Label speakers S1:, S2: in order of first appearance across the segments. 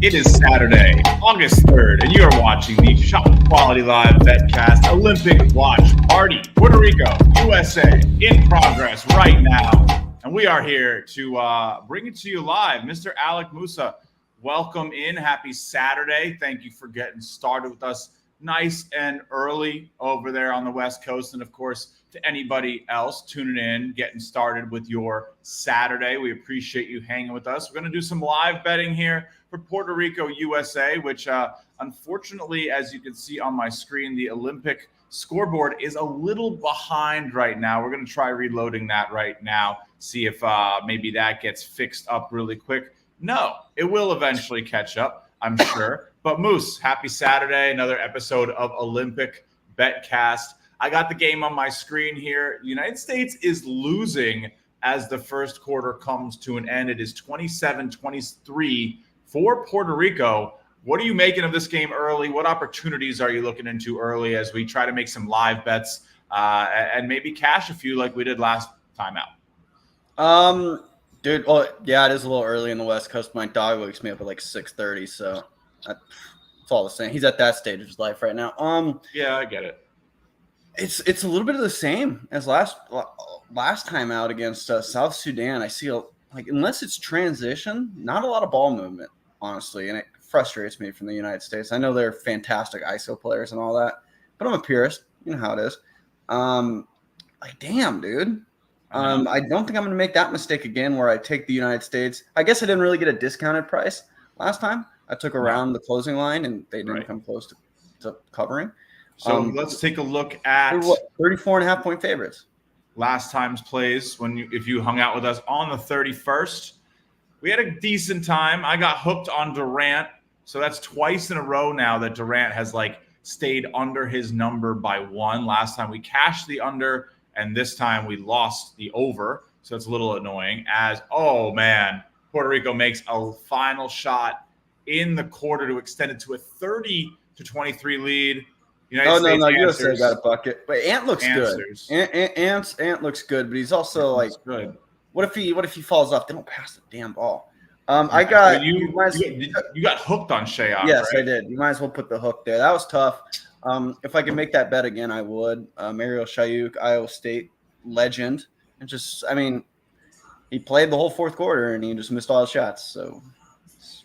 S1: It is Saturday, August 3rd, and you are watching the ShotQuality Live BetCast Olympic Watch Party. Puerto Rico, USA, in progress right now. And we are here to bring it to you live. Mr. Alec, Musa, welcome in. Happy Saturday. Thank you for getting started with us nice and early over there on the West Coast. And, of course, to anybody else tuning in, getting started with your Saturday. We appreciate you hanging with us. We're going to do some live betting here for Puerto Rico, USA, which unfortunately, as you can see on my screen, the Olympic scoreboard is a little behind right now. We're going to try reloading that right now, see if maybe that gets fixed up really quick. No, it will eventually catch up, I'm sure. But Moose, happy Saturday, another episode of Olympic BetCast. I got the game on my screen here. The United States is losing as the first quarter comes to an end. It is 27-23 for Puerto Rico. What are you making of this game early? What opportunities are you looking into early as we try to make some live bets and maybe cash a few like we did last time out?
S2: Dude, well, yeah, it is a little early in the West Coast. My dog wakes me up at like 6:30, so it's all the same. He's at that stage of his life right now.
S1: Yeah, I get it.
S2: It's a little bit of the same as last time out against South Sudan. I see unless it's transition, not a lot of ball movement, honestly, and it frustrates me from the United States. I know they're fantastic ISO players and all that, but I'm a purist. You know how it is. Damn, dude. I don't think I'm going to make that mistake again where I take the United States. I guess I didn't really get a discounted price last time. I took around the closing line, and they didn't come close to covering.
S1: So let's take a look at
S2: 34.5-point favorites.
S1: Last time's plays if you hung out with us on the 31st. We had a decent time. I got hooked on Durant. So that's twice in a row now that Durant has stayed under his number by one. Last time we cashed the under, and this time we lost the over. So it's a little annoying Puerto Rico makes a final shot in the quarter to extend it to a 30-23 lead.
S2: USA got a bucket. But Ant looks good. Ant looks good, but he's also
S1: good.
S2: What if he falls off? They don't pass the damn ball.
S1: You got hooked on Shea.
S2: Yes,
S1: right?
S2: I did. You might as well put the hook there. That was tough. If I could make that bet again, I would. Mario Shayuk, Iowa State legend, and he played the whole fourth quarter and he just missed all his shots. So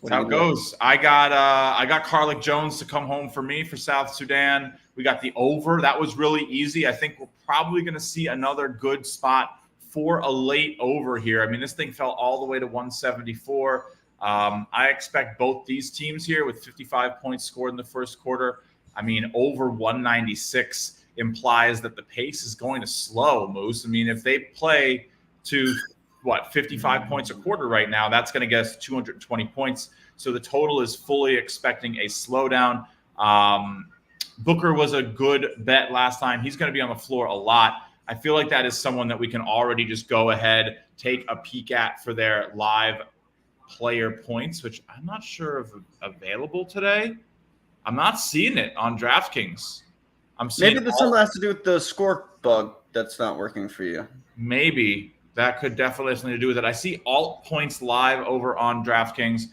S1: that's how it goes. I got Carlick Jones to come home for me for South Sudan. We got the over. That was really easy. I think we're probably going to see another good spot for a late over here. This thing fell all the way to 174. I expect both these teams here with 55 points scored in the first quarter. Over 196 implies that the pace is going to slow, Moose. If they play to 55 points a quarter right now, that's going to get us 220 points. So the total is fully expecting a slowdown. Booker was a good bet last time. He's going to be on the floor a lot. I feel like that is someone that we can already just go ahead, take a peek at for their live player points, which I'm not sure if available today. I'm not seeing it on DraftKings.
S2: Maybe there's something that has to do with the score bug that's not working for you.
S1: Maybe. That could definitely have something to do with it. I see alt points live over on DraftKings.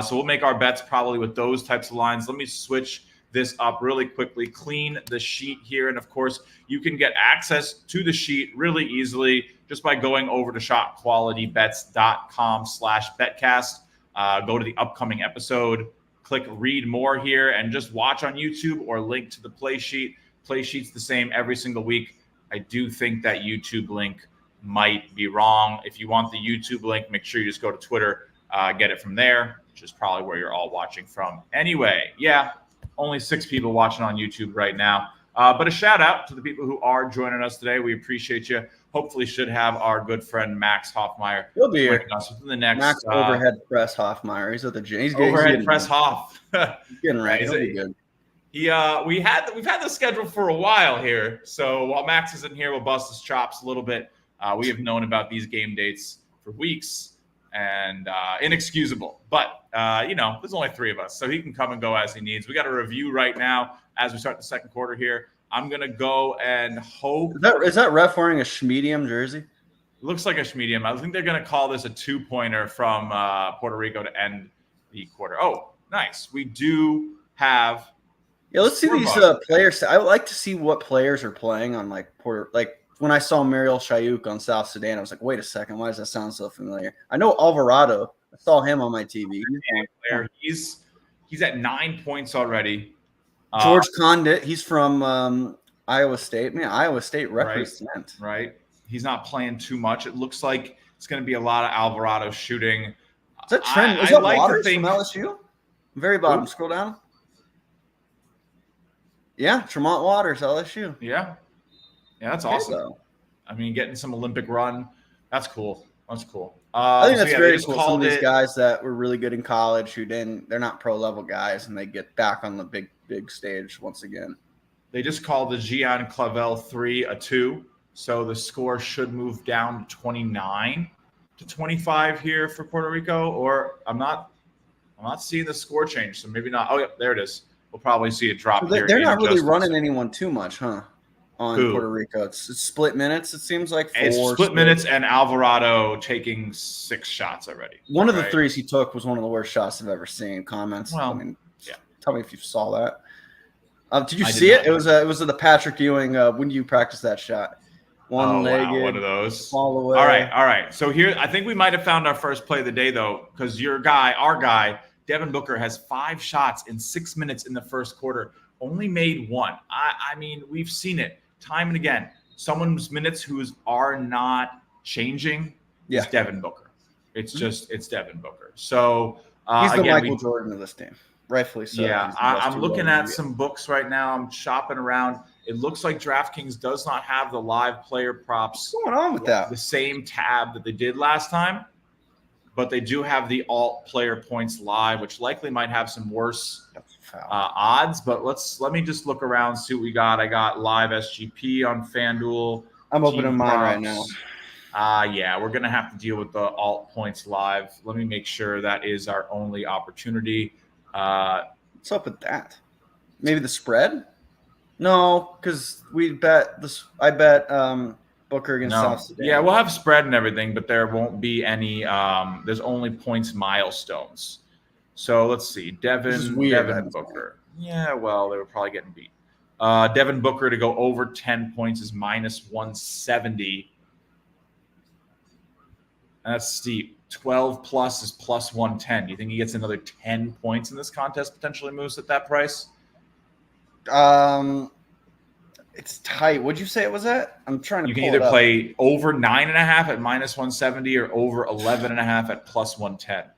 S1: So we'll make our bets probably with those types of lines. Let me switch this up really quickly, clean the sheet here. And, of course, you can get access to the sheet really easily just by going over to ShotQualityBets.com/BetCast. Go to the upcoming episode, click read more here, and just watch on YouTube or link to the play sheet. Play sheet's the same every single week. I do think that YouTube link might be wrong. If you want the YouTube link, make sure you just go to Twitter, get it from there, which is probably where you're all watching from. Anyway, only 6 people watching on YouTube right now. But a shout out to the people who are joining us today. We appreciate you. Hopefully should have our good friend Max Hofmeyer.
S2: He'll be here.
S1: Us within the next
S2: Max overhead press Hofmeyer. He's at the gym. He's
S1: overhead press Hoff.
S2: He's getting ready. He'll be good.
S1: We've had the schedule for a while here. So while Max isn't here, we'll bust his chops a little bit. We have known about these game dates for weeks and inexcusable. But, there's only 3 of us, so he can come and go as he needs. We got a review right now as we start the second quarter here. I'm going to go and hope.
S2: Is that ref wearing a Schmedium jersey?
S1: Looks like a Schmedium. I think they're going to call this a 2-pointer from Puerto Rico to end the quarter. Oh, Nice. We do have.
S2: Yeah, let's see these players. I would like to see what players are playing on when I saw Mariel Shayuk on South Sudan, I was like, wait a second, why does that sound so familiar? I know Alvarado. I saw him on my TV.
S1: He's at 9 points already.
S2: George Condit, he's from Iowa State. Man, Iowa State represent.
S1: Right. He's not playing too much. It looks like it's going to be a lot of Alvarado shooting.
S2: Is that Trent? Is that Waters from LSU? Very bottom. Ooh. Scroll down. Yeah, Tremont Waters, LSU.
S1: Yeah, that's awesome. Though. I mean, getting some Olympic run, that's cool. I think that's very cool. Some of these guys that were really good in college they're not pro level guys, and they get back on the big stage once again. They just called the Gian Clavel 3 a 2, so the score should move down to 29 to 25 here for Puerto Rico. Or I'm not seeing the score change, so maybe not. Oh yeah, there it is. We'll probably see a drop here.
S2: They're not really running anyone too much, huh? On Puerto Rico, it's split minutes. It seems like
S1: it's split minutes, and Alvarado taking 6 shots already.
S2: One of the threes he took was one of the worst shots I've ever seen. Comments.
S1: Well,
S2: I mean, yeah. Tell me if you saw that. Did you see it? It was the Patrick Ewing. When do you practice that shot? One-legged,
S1: wow, one of those.
S2: All the way.
S1: All right. So here, I think we might have found our first play of the day though, because our guy, Devin Booker, has 5 shots in 6 minutes in the first quarter. Only made 1. I mean, we've seen it time and again. Someone's minutes are not changing is Devin Booker. It's Devin Booker. So
S2: he's the Michael Jordan of this team, rightfully so.
S1: Yeah, I'm looking at some books right now. I'm shopping around. It looks like DraftKings does not have the live player props.
S2: What's going on with that?
S1: The same tab that they did last time, but they do have the alt player points live, which likely might have some worse odds. But let me just look around, see what we got. I got live SGP on FanDuel.
S2: I'm opening mine right now.
S1: Yeah, we're gonna have to deal with the alt points live. Let me make sure that is our only opportunity.
S2: What's up with that? Maybe the spread? No, because we bet this. I bet Booker against South Sudan.
S1: Yeah, we'll have spread and everything, but there won't be any. There's only points milestones. So let's see, Devin Booker. Yeah, well, they were probably getting beat. Devin Booker to go over 10 points is minus 170. And that's steep. 12 plus is plus 110. Do you think he gets another 10 points in this contest potentially, Moose, at that price?
S2: It's tight. What'd you say it was at? I'm trying to.
S1: You can either play over 9.5 at minus 170 or over 11.5 at plus 110.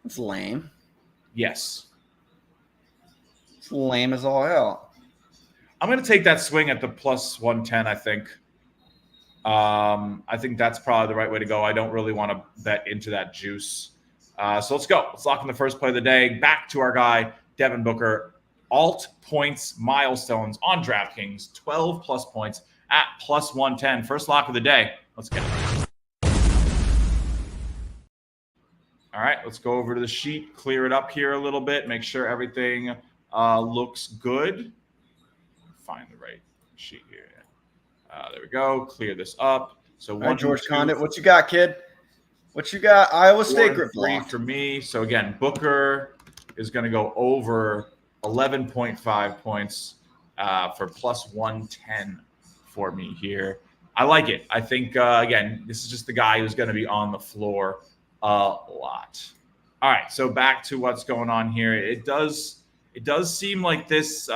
S2: It's lame.
S1: Yes.
S2: It's lame as all hell.
S1: I'm going to take that swing at the plus 110, I think. I think that's probably the right way to go. I don't really want to bet into that juice. So let's go. Let's lock in the first play of the day. Back to our guy, Devin Booker. Alt points milestones on DraftKings. 12 plus points at plus 110. First lock of the day. Let's get it. All right, let's go over to the sheet. Clear it up here a little bit. Make sure everything looks good. Find the right sheet here. There we go. Clear this up. So
S2: one, right, George Condit, what you got, kid? What you got? Iowa State grip
S1: 3 for me. So again, Booker is going to go over 11.5 points for plus 110 for me here. I like it. I think again, this is just the guy who's going to be on the floor a lot. All right, so back to what's going on here. It does seem like this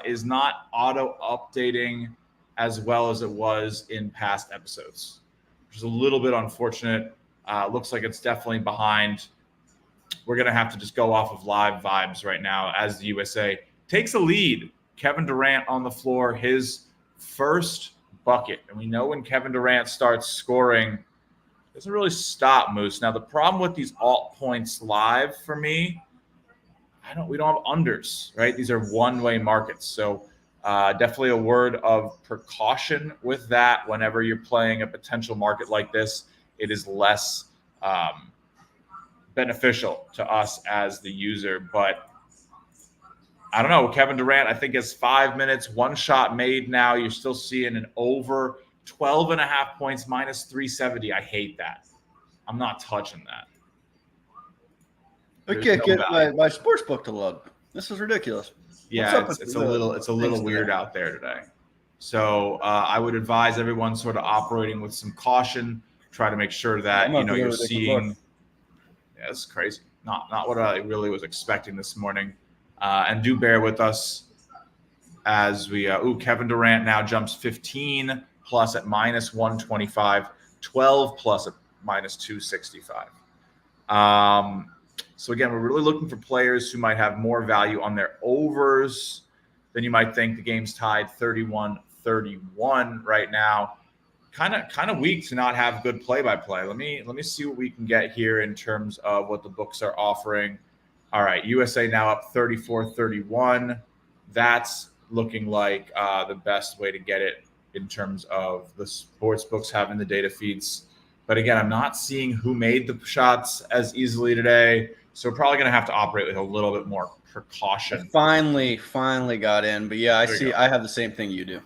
S1: is not auto updating as well as it was in past episodes, which is a little bit unfortunate. Looks like it's definitely behind. We're going to have to just go off of live vibes right now as the USA takes a lead. Kevin Durant on the floor, his first bucket. And we know when Kevin Durant starts scoring, it doesn't really stop, Moose. Now, the problem with these alt points live for me, we don't have unders, right? These are one-way markets. So definitely a word of precaution with that. Whenever you're playing a potential market like this, it is less beneficial to us as the user. But I don't know. Kevin Durant, I think, has 5 minutes, 1 shot made now. You're still seeing an over 12.5 points, minus 370. I hate that. I'm not touching that.
S2: We can't get my sports book to load. This is ridiculous.
S1: Yeah, it's a little weird out there today. So I would advise everyone sort of operating with some caution. Try to make sure that you're seeing. Yeah, it's crazy. Not what I really was expecting this morning. And do bear with us as we. Kevin Durant now jumps 15 plus at minus 125, 12 plus at minus 265. So again, we're really looking for players who might have more value on their overs than you might think. The game's tied 31-31 right now. Kind of weak to not have good play-by-play. Let me see what we can get here in terms of what the books are offering. All right, USA now up 34-31. That's looking like the best way to get it in terms of the sports books having the data feeds. But again, I'm not seeing who made the shots as easily today. So we're probably going to have to operate with a little bit more precaution.
S2: I finally got in. But yeah, I have the same thing you do.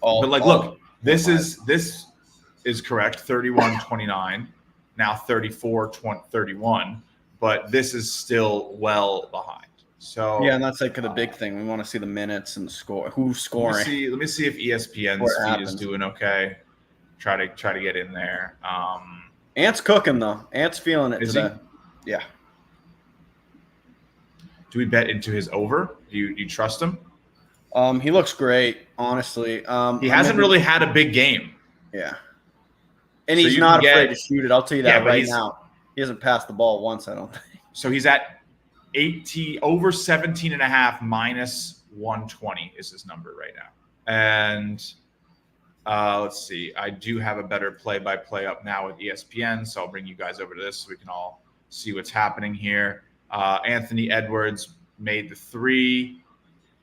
S1: Look, this is correct. 31-29, now 34-31. But this is still well behind. So
S2: yeah, and that's like the big thing. We want to see the minutes and the score. Who's scoring?
S1: Let me see if ESPN's feed is doing okay. Try to get in there.
S2: Ant's cooking though. Ant's feeling it today. Yeah.
S1: Do we bet into his over? Do you trust him?
S2: He looks great, honestly.
S1: He hasn't really had a big game.
S2: Yeah. And he's not afraid to shoot it. I'll tell you that right now. He hasn't passed the ball once, I don't think.
S1: So he's at 18 over 17.5 minus 120 is his number right now. And let's see. I do have a better play-by-play up now with ESPN, so I'll bring you guys over to this so we can all see what's happening here. Anthony Edwards made the 3,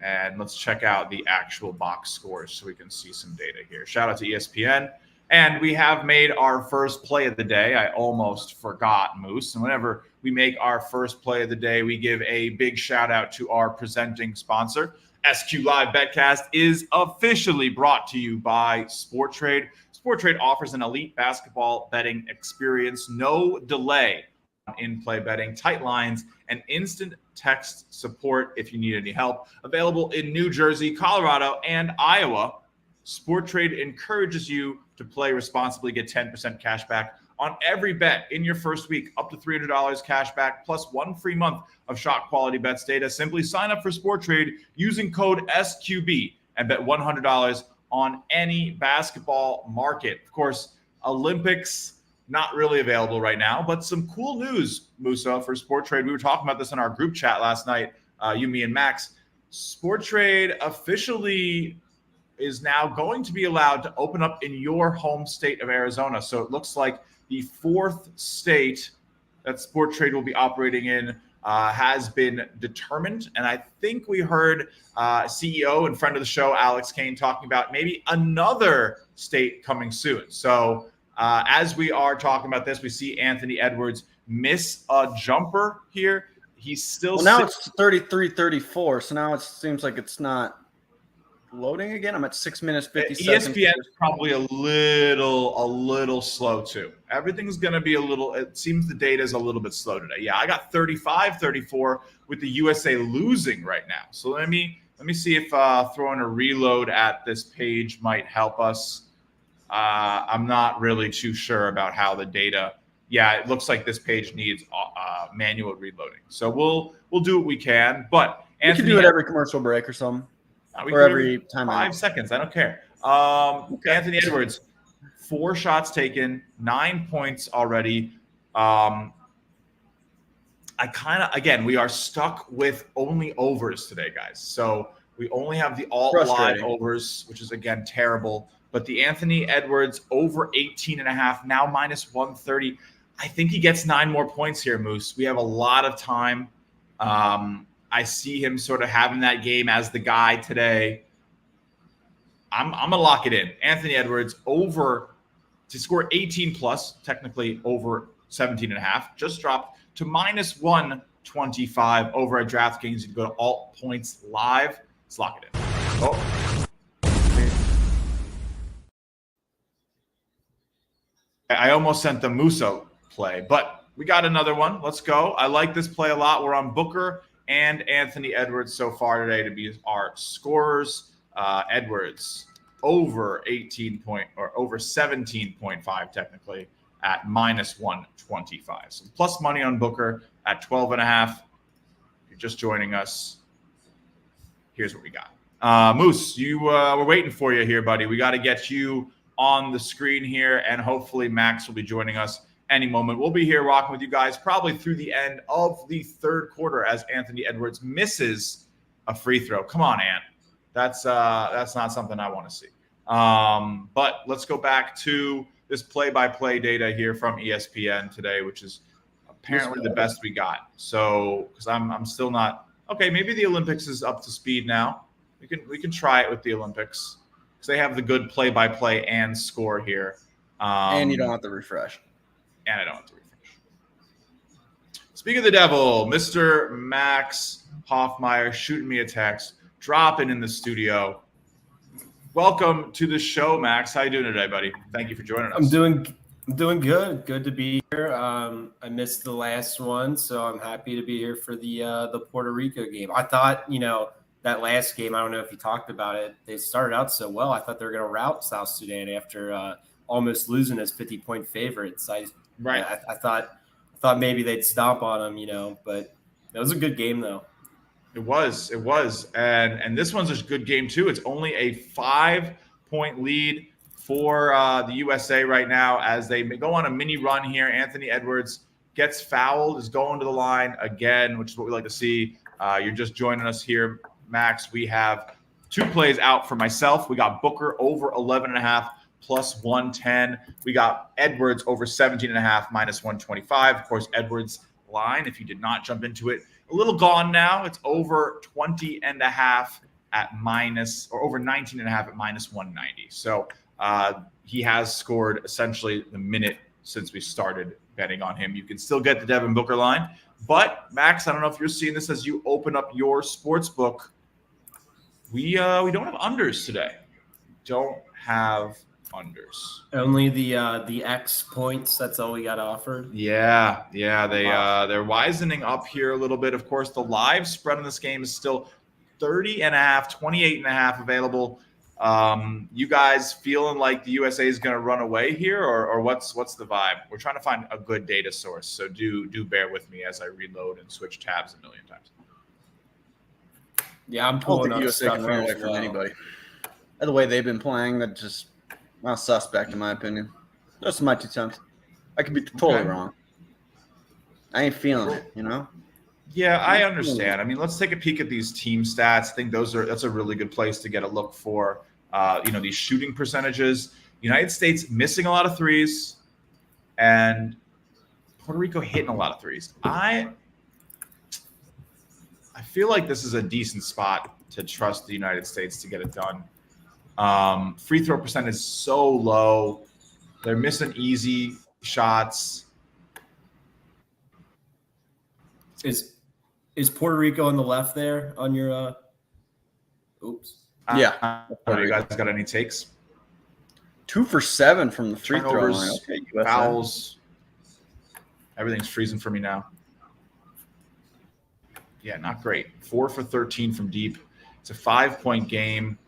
S1: and let's check out the actual box scores so we can see some data here. Shout out to ESPN. And we have made our first play of the day. I almost forgot, Moose. And whenever we make our first play of the day, we give a big shout out to our presenting sponsor. SQLive BetCast is officially brought to you by SportTrade. SportTrade offers an elite basketball betting experience, no delay in-play betting, tight lines, and instant text support if you need any help. Available in New Jersey, Colorado, and Iowa. SportTrade encourages you to play responsibly. Get 10% cash back on every bet in your first week, up to $300 cash back, plus 1 free month of ShotQualityBets data. Simply sign up for SportTrade using code SQB and bet $100 on any basketball market. Of course, Olympics not really available right now, but some cool news, Musa, for SportTrade. We were talking about this in our group chat last night, you, me, and Max. SportTrade officially is now going to be allowed to open up in your home state of Arizona. So it looks like the 4th state that SportTrade will be operating in has been determined. And I think we heard CEO and friend of the show, Alex Kane, talking about maybe another state coming soon. So as we are talking about this, we see Anthony Edwards miss a jumper here. He's still
S2: now it's 33-34. So now it seems like it's not loading again. I'm at 6 minutes 50 seconds.
S1: ESPN is probably a little slow too. Everything's going to be it seems the data is a little bit slow today. Yeah, I got 35-34 with the USA losing right now. So let me see if throwing a reload at this page might help us. I'm not really too sure about how the data. Yeah, it looks like this page needs manual reloading. So we'll do what we can. But
S2: Anthony, we can do it every commercial break or something. Or every time
S1: 5 seconds. I don't care. Okay. Anthony Edwards, 4 shots taken, 9 points already. We are stuck with only overs today, guys. So we only have the alt-live overs, which is, again, terrible. But the Anthony Edwards over 18.5, now minus 130. I think he gets 9 more points here, Moose. We have a lot of time. I see him sort of having that game as the guy today. I'm going to lock it in. Anthony Edwards over to score 18 plus, technically over 17.5, just dropped to minus 125 over at DraftKings. You can go to Alt Points Live. Let's lock it in. Oh. I almost sent the Musa play, but We got another one. Let's go. I like this play a lot. We're on Booker and Anthony Edwards so far today to be our scorers. Edwards over 17.5 technically at minus 125. So plus money on Booker at 12.5. If you're just joining us, here's what we got. Moose, we're waiting for you here, buddy. We got to get you on the screen here, and hopefully Max will be joining us any moment. We'll be here rocking with you guys probably through the end of the third quarter as Anthony Edwards misses a free throw. Come on, Ant. That's not something I want to see. But let's go back to this play-by-play data here from ESPN today, which is apparently the best we got. So, because I'm still not okay. Maybe the Olympics is up to speed now. We can try it with the Olympics because they have the good play-by-play and score here.
S2: And you don't have to refresh.
S1: And I don't have to refresh. Speaking of the devil, Mr. Max Hofmeyer shooting me a text, dropping in the studio. Welcome to the show, Max. How you doing today, buddy? Thank you for joining us.
S3: I'm doing good. Good to be here. I missed the last one, so I'm happy to be here for the Puerto Rico game. I thought, that last game, I don't know if you talked about it, they started out so well. I thought they were going to rout South Sudan after almost losing as 50-point favorites. I thought maybe they'd stomp on them, but it was a good game though.
S1: It was. And this one's a good game too. It's only a 5-point lead for the USA right now as they go on a mini run here. Anthony Edwards gets fouled, is going to the line again, which is what we like to see. You're just joining us here, Max. We have 2 plays out for myself. We got Booker over 11.5 plus 110. We got Edwards over 17.5 minus 125. Of course, Edwards line, if you did not jump into it, a little gone now. It's over 20.5 at minus, or over 19.5 at minus 190. So he has scored essentially the minute since we started betting on him. You can still get the Devin Booker line. But Max, I don't know if you're seeing this as you open up your sports book. We don't have unders today. Don't have unders.
S3: Only the X points. That's all we got offered.
S1: Yeah. They're wisening up here a little bit. Of course, the live spread on this game is still 30.5, 28.5 available. You guys feeling like the USA is going to run away here, or what's the vibe? We're trying to find a good data source, so do bear with me as I reload and switch tabs a million times.
S3: Yeah, I'm pulling up
S2: USA
S3: stuff
S2: can run away
S3: as
S2: from
S3: well.
S2: anybody. The way they've been playing, that just not suspect in my opinion. Those are my 2 cents. I could be totally wrong. I ain't feeling it,
S1: Yeah, I understand. I mean, let's take a peek at these team stats. I think that's a really good place to get a look for, these shooting percentages. United States missing a lot of threes, and Puerto Rico hitting a lot of threes. I feel like this is a decent spot to trust the United States to get it done. Free throw percent is so low. They're missing easy shots.
S3: Is Puerto Rico on the left there on your oops.
S2: Yeah.
S1: You guys got any takes?
S2: 2 for 7 from the free throw
S1: Turnovers,
S2: line. Okay, USA.
S1: fouls. Everything's freezing for me now. Yeah, not great. 4 for 13 from deep. It's a 5-point game.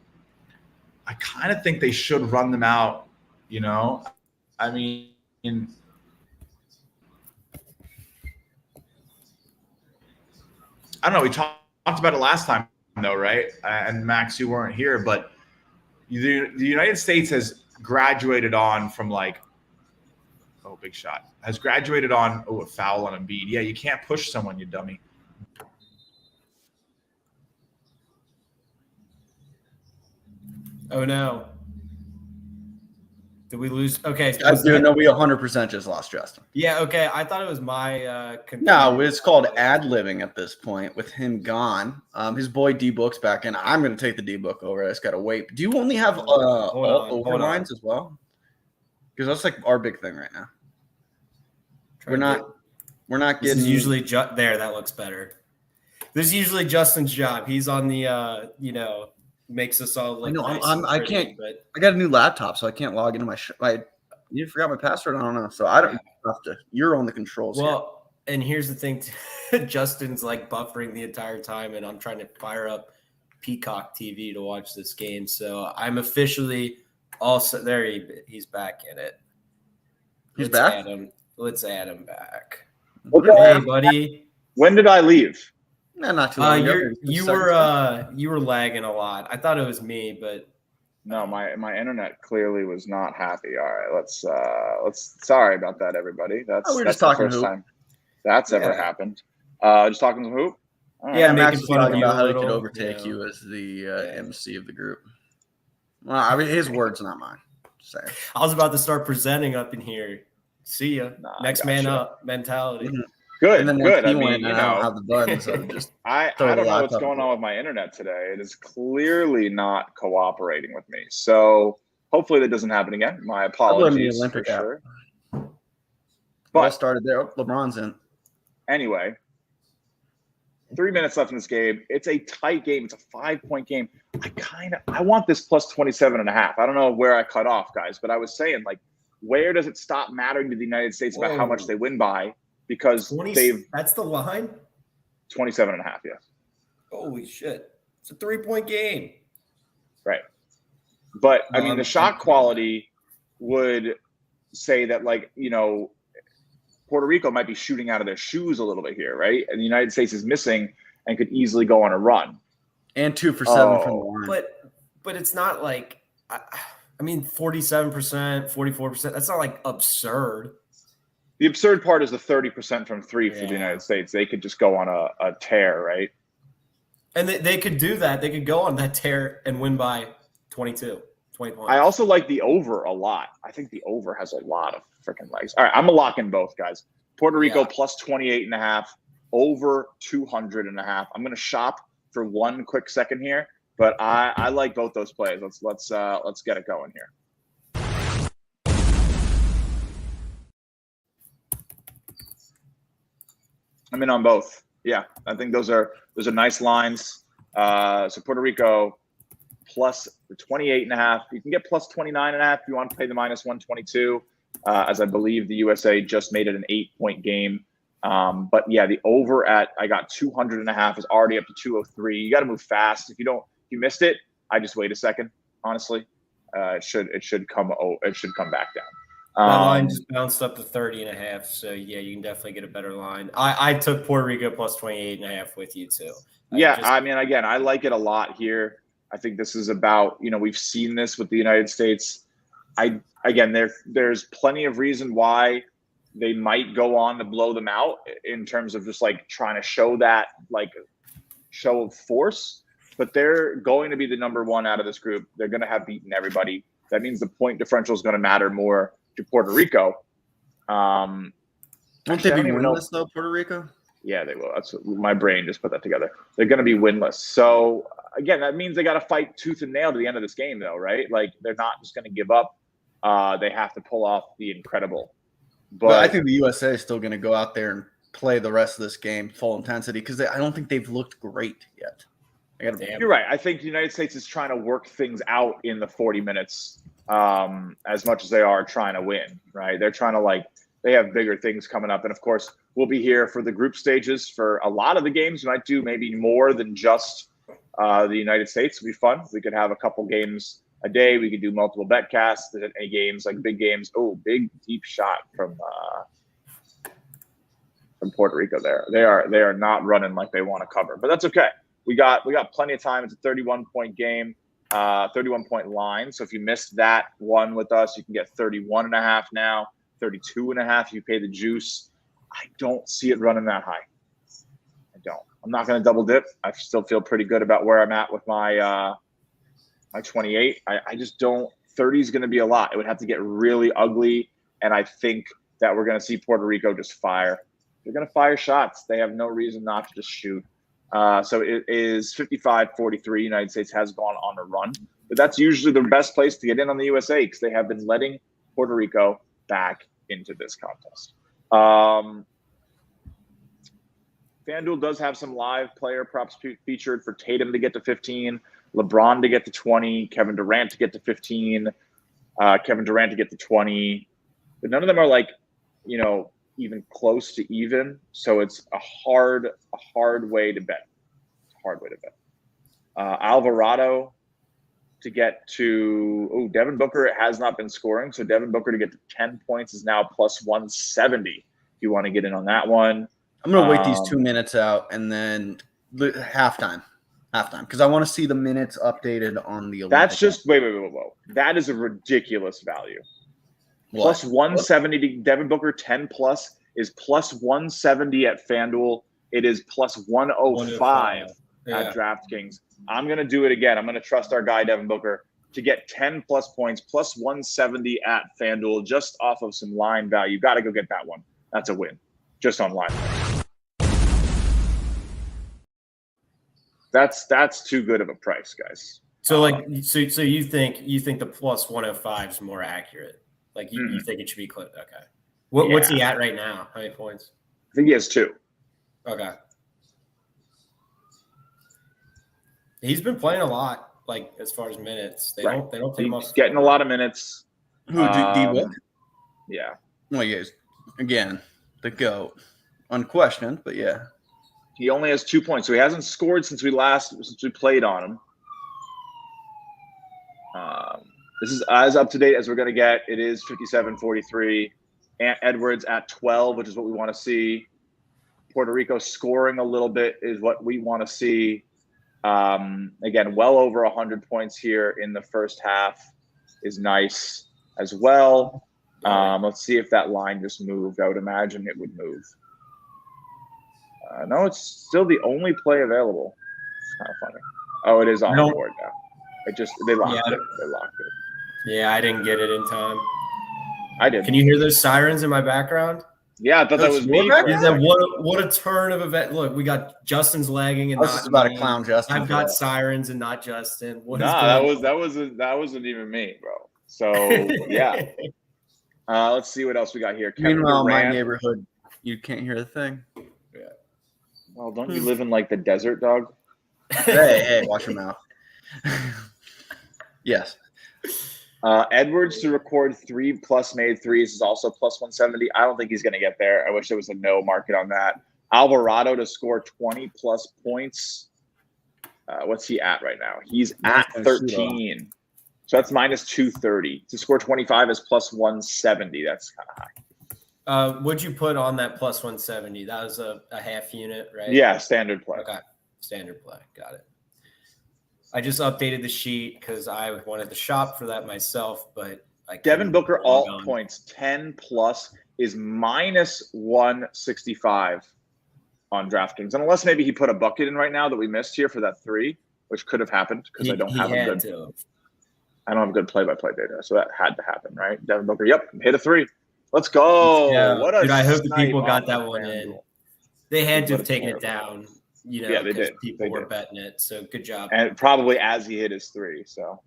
S1: I kind of think they should run them out, I mean, I don't know. We talked about it last time, though, right? And Max, you weren't here, but the United States has graduated on from big shot. Has graduated on, a foul on Embiid. Yeah, you can't push someone, you dummy.
S3: Oh no. Did we lose? Okay.
S2: No, we 100% just lost Justin.
S3: Yeah, okay. I thought it was my
S2: No, it's called ad-libbing at this point with him gone. His boy D-Book's back in. I'm going to take the D-Book over. I just got to wait. Do you only have over lines as well? Because that's our big thing right now. We're not getting.
S3: This is usually there. That looks better. This is usually Justin's job. He's on the makes us all look nice.
S2: I can't. But I got a new laptop, so I can't log into my. You forgot my password. I don't know, so I don't You're on the controls.
S3: Well, and here's the thing. Justin's like buffering the entire time, and I'm trying to fire up Peacock TV to watch this game. So I'm officially also there. He's back in it.
S2: He's back?
S3: Let's add him back.
S1: Okay.
S3: Hey, buddy.
S1: When did I leave?
S2: No, not too long ago.
S3: You were lagging a lot. I thought it was me, but
S1: no, my internet clearly was not happy. All right, let's sorry about that, everybody. That's
S2: we're
S1: that's
S2: just
S1: the
S2: talking
S1: first
S2: hoop.
S1: time that's ever happened. Just talking some hoop. All right.
S3: Yeah,
S2: Max
S3: making
S2: was
S3: fun of
S2: talking
S3: you
S2: about
S3: a
S2: how he could
S3: little,
S2: overtake you as the MC of the group. Well, I mean, his words, not mine. Just saying.
S3: I was about to start presenting up in here. See ya.
S1: Nah,
S3: Next man up mentality.
S2: Mhm.
S1: Good,
S2: And then
S1: good.
S2: once he
S1: I mean,
S2: went,
S1: you
S2: and I don't
S1: know,
S2: have the button, so just
S1: I
S2: throw the
S1: don't know what's
S2: laptop
S1: going
S2: away.
S1: on with my internet today. It is clearly not cooperating with me. So hopefully that doesn't happen again. My
S2: I'll blame the
S1: apologies for
S2: Olympic app.
S1: sure.
S2: Ball
S1: But
S2: started there. Oh, LeBron's in.
S1: anyway, 3 minutes left in this game. It's a tight game. It's a 5-point game. I want this plus 27.5. I don't know where I cut off, guys, but I was saying, like, where does it stop mattering to the United States about how much they win by? Because
S3: that's the line?
S1: 27.5, yes.
S3: Holy shit. It's a 3-point game.
S1: Right. But I mean, the shot quality would say that, like, you know, Puerto Rico might be shooting out of their shoes a little bit here, right? And the United States is missing and could easily go on a run.
S2: And 2 for 7 from the line.
S3: But it's not like, I mean, 47%, 44%. That's not like absurd.
S1: The absurd part is the 30% from three for the United States. They could just go on a tear, right?
S3: And they could do that. They could go on that tear and win by 20 points.
S1: I also like the over a lot. I think the over has a lot of freaking legs. All right, I'm going to lock in both, guys. Puerto Rico plus 28.5, over 200.5. I'm going to shop for one quick second here, but I like both those plays. Let's get it going here. I'm in on both. Yeah, I think those are nice lines. So Puerto Rico plus 28.5. You can get plus 29.5 if you want to play the minus 122, as I believe the USA just made it an 8-point game. But yeah, the over at I got 200.5 is already up to 203. You got to move fast. If you missed it, I just wait a second. Honestly, it should come back down.
S3: My line just bounced up to 30.5. So yeah, you can definitely get a better line. I took Puerto Rico plus 28.5 with you too.
S1: I mean, again, I like it a lot here. I think this is about, we've seen this with the United States. There's plenty of reason why they might go on to blow them out in terms of just like trying to show that like show of force, but they're going to be the number one out of this group. They're going to have beaten everybody. That means the point differential is going to matter more to Puerto Rico.
S2: Don't they be winless though, Puerto Rico? Yeah,
S1: they will. That's my brain just put that together. They're going to be winless. So again, that means they got to fight tooth and nail to the end of this game, though, right? Like they're not just going to give up. They have to pull off the incredible.
S2: But I think the USA is still going to go out there and play the rest of this game full intensity because I don't think they've looked great yet.
S1: You're right. I think the United States is trying to work things out in the 40 minutes as much as they are trying to win, right? They're trying to they have bigger things coming up. And of course, we'll be here for the group stages for a lot of the games. We might do maybe more than just the United States. It'll be fun. We could have a couple games a day. We could do multiple betcasts. Any games, like big games. Oh, big deep shot from Puerto Rico there. They are not running like they want to cover, but that's okay. We got plenty of time. It's a 31-point game, 31-point line. So if you missed that one with us, you can get 31.5 now, 32.5 if you pay the juice. I don't see it running that high. I don't. I'm not going to double dip. I still feel pretty good about where I'm at with my my 28. I just don't. 30 is going to be a lot. It would have to get really ugly, and I think that we're going to see Puerto Rico just fire. They're going to fire shots. They have no reason not to just shoot. So it is 55-43. United States has gone on a run, but that's usually the best place to get in on the USA because they have been letting Puerto Rico back into this contest. FanDuel does have some live player props featured for Tatum to get to 15, LeBron to get to 20, Kevin Durant to get to 15, Kevin Durant to get to 20. But none of them are like even close to even. So it's a hard way to bet. Alvarado to get to Devin Booker has not been scoring. So Devin Booker to get to 10 points is now plus 170. If you want to get in on that one.
S2: I'm going to wait these 2 minutes out and then halftime, because I want to see the minutes updated on the Olympic.
S1: That's just wait. That is a ridiculous value. What? Plus 170 to Devin Booker, 10 plus is plus 170 at FanDuel. It is plus 105 at DraftKings. I'm going to do it again. I'm going to trust our guy, Devin Booker, to get 10 plus points, plus 170 at FanDuel, just off of some line value. You got to go get that one. That's a win, just on line. That's too good of a price, guys.
S3: So so you think the plus 105 is more accurate? Like you think it should be close? Okay. What's he at right now? How many points?
S1: I think he has 2.
S3: Okay. He's been playing a lot, like as far as minutes. They don't take him off.
S1: He's getting a lot of minutes.
S2: Who D-Book?
S1: Yeah.
S2: Well, yes. Again, the GOAT. Unquestioned, but yeah.
S1: He only has 2 points, so he hasn't scored since we played on him. This is as up to date as we're going to get. It is 57-43. Edwards at 12, which is what we want to see. Puerto Rico scoring a little bit is what we want to see. Again, well over 100 points here in the first half is nice as well. Let's see if that line just moved. I would imagine it would move. No, it's still the only play available. It's kind of funny. Oh, it is on the board now. They locked it. They locked it.
S3: Yeah, I didn't get it in time.
S1: I did.
S3: Can you hear those sirens in my background?
S1: Yeah, I thought that was me.
S3: What a turn of event! Look, we got Justin's lagging and
S2: I was just about to clown Justin.
S3: I've got sirens and not Justin.
S1: That wasn't even me, bro. So yeah. Let's see what else we got here.
S2: Meanwhile, in my neighborhood, you can't hear a thing.
S1: Yeah. Well, don't you live in like the desert, dog?
S2: Hey, watch your mouth. Yes.
S1: Edwards to record 3+ made threes is also plus 170. I don't think he's going to get there. I wish there was a no market on that. Alvarado to score 20+ points. What's he at right now? He's at 13. So that's minus 230. To score 25 is plus 170. That's kind of high.
S3: What'd you put on that plus 170? That was a half unit, right?
S1: Yeah, standard play.
S3: Okay, standard play. Got it. I just updated the sheet because I wanted to shop for that myself, but
S1: Devin Booker alt points 10 plus is minus 165 on DraftKings. And unless maybe he put a bucket in right now that we missed here for that 3, which could have happened because I don't have a good play-by-play data. So that had to happen, right? Devin Booker, hit a 3. Let's go.
S3: Yeah. Dude, I hope the people got that one in. They had to have taken it down.
S1: Yeah, they did.
S3: People were betting it, so good job.
S1: And probably as he hit his 3, so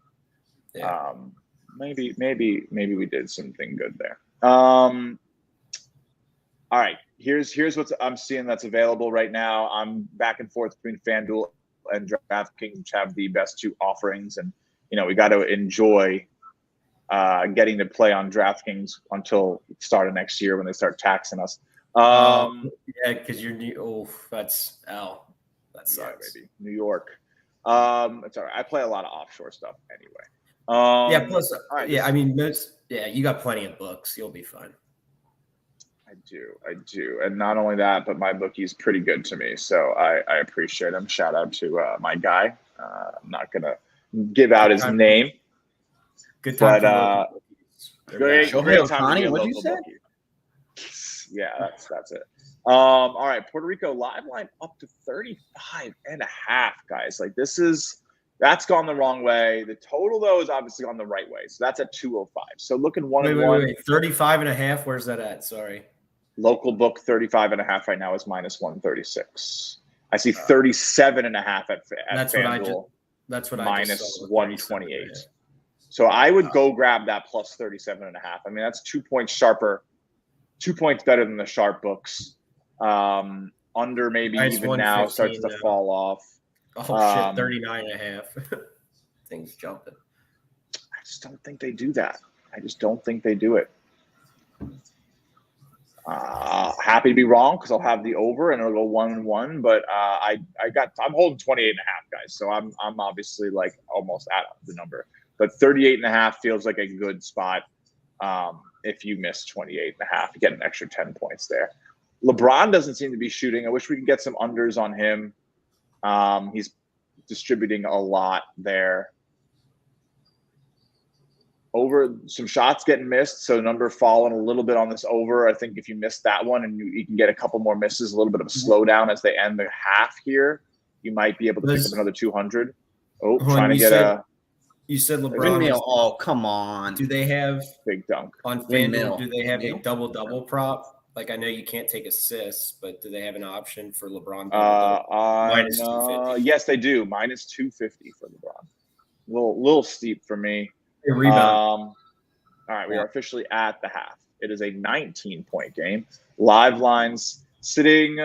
S1: maybe we did something good there. All right, here's what I'm seeing that's available right now. I'm back and forth between FanDuel and DraftKings, which have the best 2 offerings, and we got to enjoy getting to play on DraftKings until the start of next year when they start taxing us.
S3: Because you're new. Oh, that's L. That sucks.
S1: Yeah, baby. New York. It's all right. I play a lot of offshore stuff anyway.
S3: Plus, I mean, you got plenty of books. You'll be fine.
S1: I do. And not only that, but my bookie's pretty good to me. So I appreciate him. Shout out to my guy. I'm not going to give out his name.
S3: Good time.
S1: But great time to
S2: what did you say?
S1: Yeah, that's it. All right, Puerto Rico live line up to 35.5, guys. Like that's gone the wrong way. The total though is obviously gone the right way. So that's at 205. So looking 1-1.
S3: Wait, 35.5. Where's that at? Sorry.
S1: Local book 35.5 right now is minus 136. I see 37.5 at FanDuel.
S3: That's what I
S1: minus 128. So I would go grab that plus 37.5. I mean, that's 2 points sharper, 2 points better than the sharp books. Under maybe even now starts to fall off.
S3: Oh, shit, 39.5. Things jumping.
S1: I just don't think they do that. I just don't think they do it. Happy to be wrong because I'll have the over and it'll go 1-1. But I'm holding 28.5, guys. So I'm obviously like almost at the number. But 38.5 feels like a good spot. If you miss 28.5, you get an extra 10 points there. LeBron doesn't seem to be shooting. I wish we could get some unders on him. He's distributing a lot there. Over some shots getting missed, so number falling a little bit on this over. I think if you miss that one and you can get a couple more misses, a little bit of a slowdown as they end the half here, you might be able to pick up another 200. Oh, trying to get
S3: You said LeBron.
S2: Windmill. Oh, come on.
S3: Do they have
S1: big dunk
S3: on FanDuel? Do they have a double prop? Like I know you can't take assists, but do they have an option for LeBron? Minus 250.
S1: Yes, they do. Minus 250 for LeBron. Little steep for me.
S3: Rebound.
S1: All right, we are officially at the half. It is a 19-point game. Live lines sitting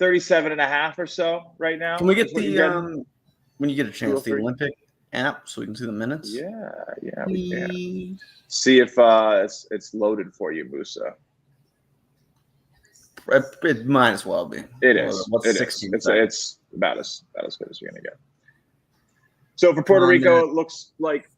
S1: 37.5 or so right now.
S2: Can we get the when you get a chance, the Olympic app so we can see the minutes?
S1: Yeah, we can. See if it's loaded for you, Musa.
S2: It might as well be.
S1: It is.
S2: What's 16?
S1: It's about as good as you're gonna get. So for Puerto Rico, it looks like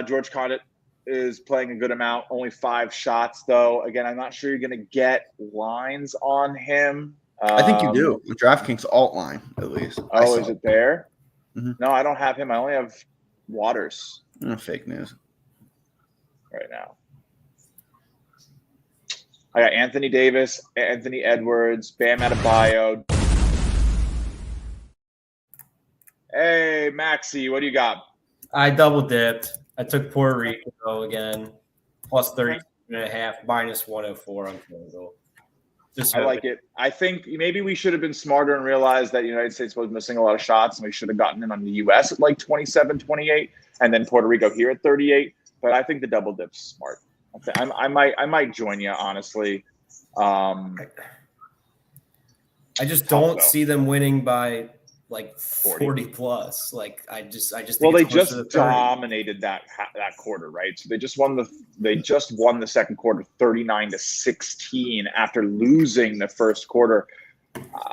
S1: George Condit is playing a good amount. Only 5 shots, though. Again, I'm not sure you're going to get lines on him.
S2: I think you do. The DraftKings alt line, at least.
S1: Oh, is it there?
S2: Mm-hmm.
S1: No, I don't have him. I only have Waters.
S2: Fake news.
S1: Right now. I got Anthony Davis, Anthony Edwards, Bam Adebayo. Hey, Maxie, what do you got?
S3: I double dipped. I took Puerto Rico again, plus 30.5, minus 104 on FanDuel.
S1: I like it. I think maybe we should have been smarter and realized that the United States was missing a lot of shots, and we should have gotten in on the U.S. at like 27, 28, and then Puerto Rico here at 38. But I think the double dip's smart. I might join you, honestly.
S3: I just don't see them winning by like 40 plus. Like I just think
S1: they just dominated that quarter, right? So they just won the second quarter 39-16 after losing the first quarter.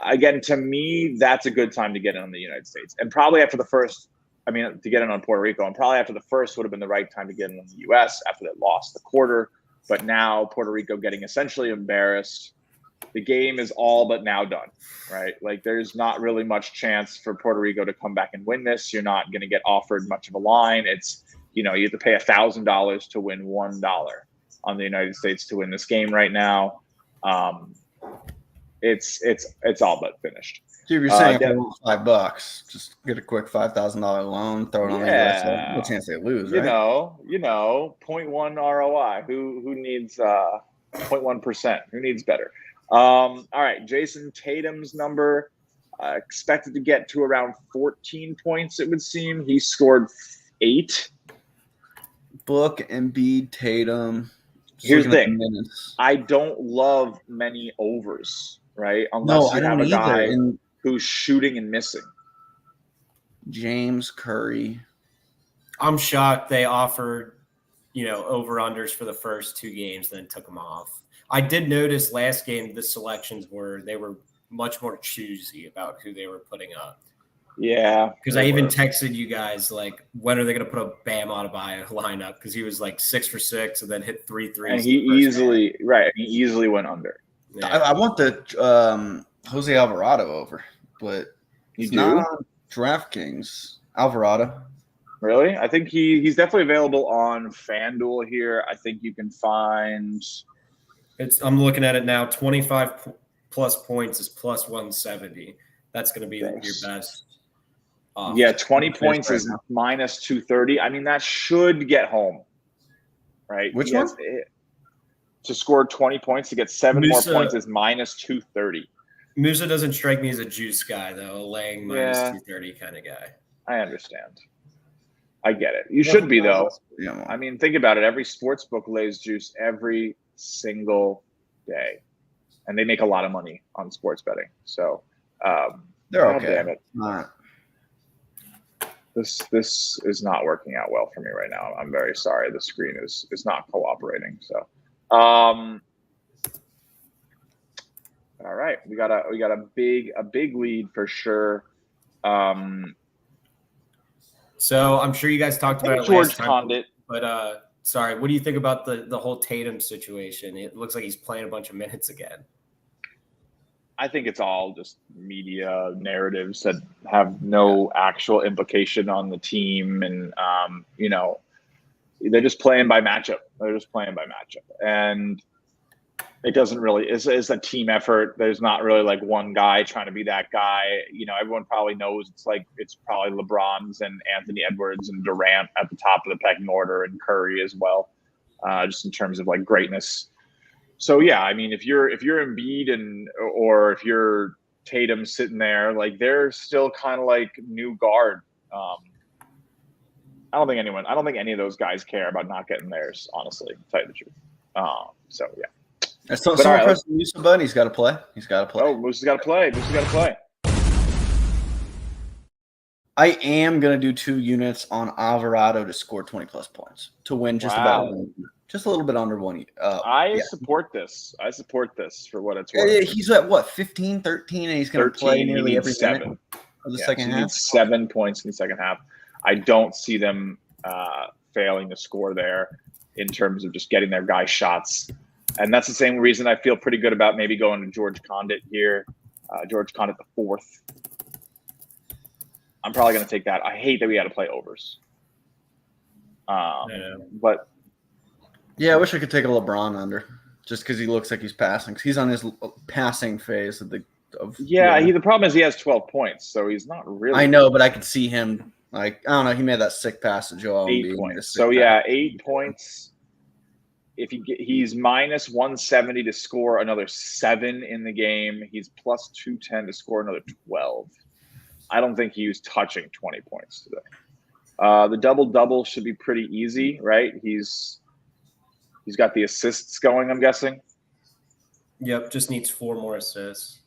S1: Again, to me, that's a good time to get in on the United States, and probably after the first. To get in on Puerto Rico, and probably after the first would have been the right time to get in on the U.S. after they lost the quarter. But now Puerto Rico getting essentially embarrassed. The game is all but now done, right? Like there's not really much chance for Puerto Rico to come back and win this. You're not going to get offered much of a line. It's, you have to pay $1,000 to win $1 on the United States to win this game right now. It's all but finished.
S2: So if you're saying if they want $5, just get a quick $5,000 loan, throw it on the US. No chance they lose, right?
S1: 0.1 ROI. Who needs 0.1%? Who needs better? All right, Jason Tatum's number expected to get to around 14 points. It would seem he scored 8.
S2: Book Embiid, Tatum.
S1: Here's the thing: I don't love many overs, right? Unless you have a guy who's shooting and missing.
S2: James Curry.
S3: I'm shocked they offered, over-unders for the first 2 games, then took them off. I did notice last game the selections were much more choosy about who they were putting up.
S1: Yeah.
S3: Because I even texted you guys, like, when are they going to put a Bam Adebayo lineup? Because he was like 6 for 6 and then hit 3 threes.
S1: And he easily went under.
S2: Yeah. I want the Jose Alvarado over, but he's not on DraftKings. Alvarado.
S1: Really? I think he's definitely available on FanDuel here. I think you can find
S3: I'm looking at it now. 25 plus points is plus 170. That's going to be your best.
S1: Yeah, 20 points is minus 230. That should get home, right?
S2: Which one?
S1: To score 20 points to get 7 more points is minus 230.
S3: Musa doesn't strike me as a juice guy, though, a laying minus 230 kind of guy.
S1: I understand. I get it. You should be, though.
S2: Yeah.
S1: Think about it. Every sports book lays juice every single day, and they make a lot of money on sports betting. So
S2: they're okay.
S1: Damn it.
S2: All right.
S1: This is not working out well for me right now. I'm very sorry. The screen is not cooperating. So, all right, we got a big lead for sure.
S3: So I'm sure you guys talked about it
S1: George
S3: last time,
S1: Condit.
S3: but sorry, what do you think about the whole Tatum situation? It looks like he's playing a bunch of minutes again.
S1: I think it's all just media narratives that have no actual implication on the team, and they're just playing by matchup. And it doesn't really. It's a team effort. There's not really like one guy trying to be that guy. Everyone probably knows it's probably LeBron's and Anthony Edwards and Durant at the top of the pecking order, and Curry as well, just in terms of like greatness. So yeah, I mean, if you're Embiid or if you're Tatum sitting there, like they're still kind of like new guard. I don't think any of those guys care about not getting theirs, honestly, to tell you the truth. So yeah.
S2: That's not so impressive. Musa, but he's got to play.
S1: Oh, Musa's got to play.
S2: I am going to do 2 units on Alvarado to score 20-plus points to win just about just a little bit under 1.
S1: I support this. For what it's worth.
S2: He's at what, 15, 13, and he's going to play nearly every minute of the second half. He needs
S1: 7 points in the second half. I don't see them failing to score there in terms of just getting their guy shots. And that's the same reason I feel pretty good about maybe going to George Condit here. George Condit the 4th. I'm probably going to take that. I hate that we had to play overs. But
S2: yeah, I wish I could take a LeBron under just because he looks like he's passing. He's on his passing phase the
S1: problem is he has 12 points, so he's not really.
S2: I know, but I could see him I don't know. He made that sick pass to Joel.
S1: 8 points. So yeah, 8 points. If he's minus 170 to score another 7 in the game, he's plus 210 to score another 12. I don't think he was touching 20 points today. The double-double should be pretty easy, right? He's got the assists going, I'm guessing.
S3: Yep, just needs 4 more assists.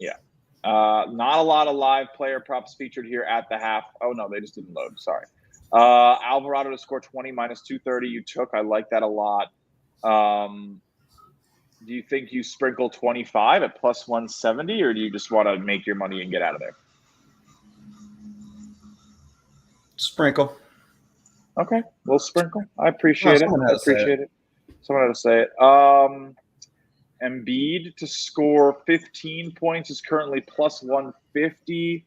S1: Yeah. Not a lot of live player props featured here at the half. Oh, no, they just didn't load. Sorry. Alvarado to score 20 minus 230 you took. I like that a lot. Do you think you sprinkle 25 at plus 170, or do you just want to make your money and get out of there?
S2: Sprinkle.
S1: Okay, we'll sprinkle. I appreciate it.
S2: Someone had
S1: to say it. Embiid to score 15 points is currently plus 150.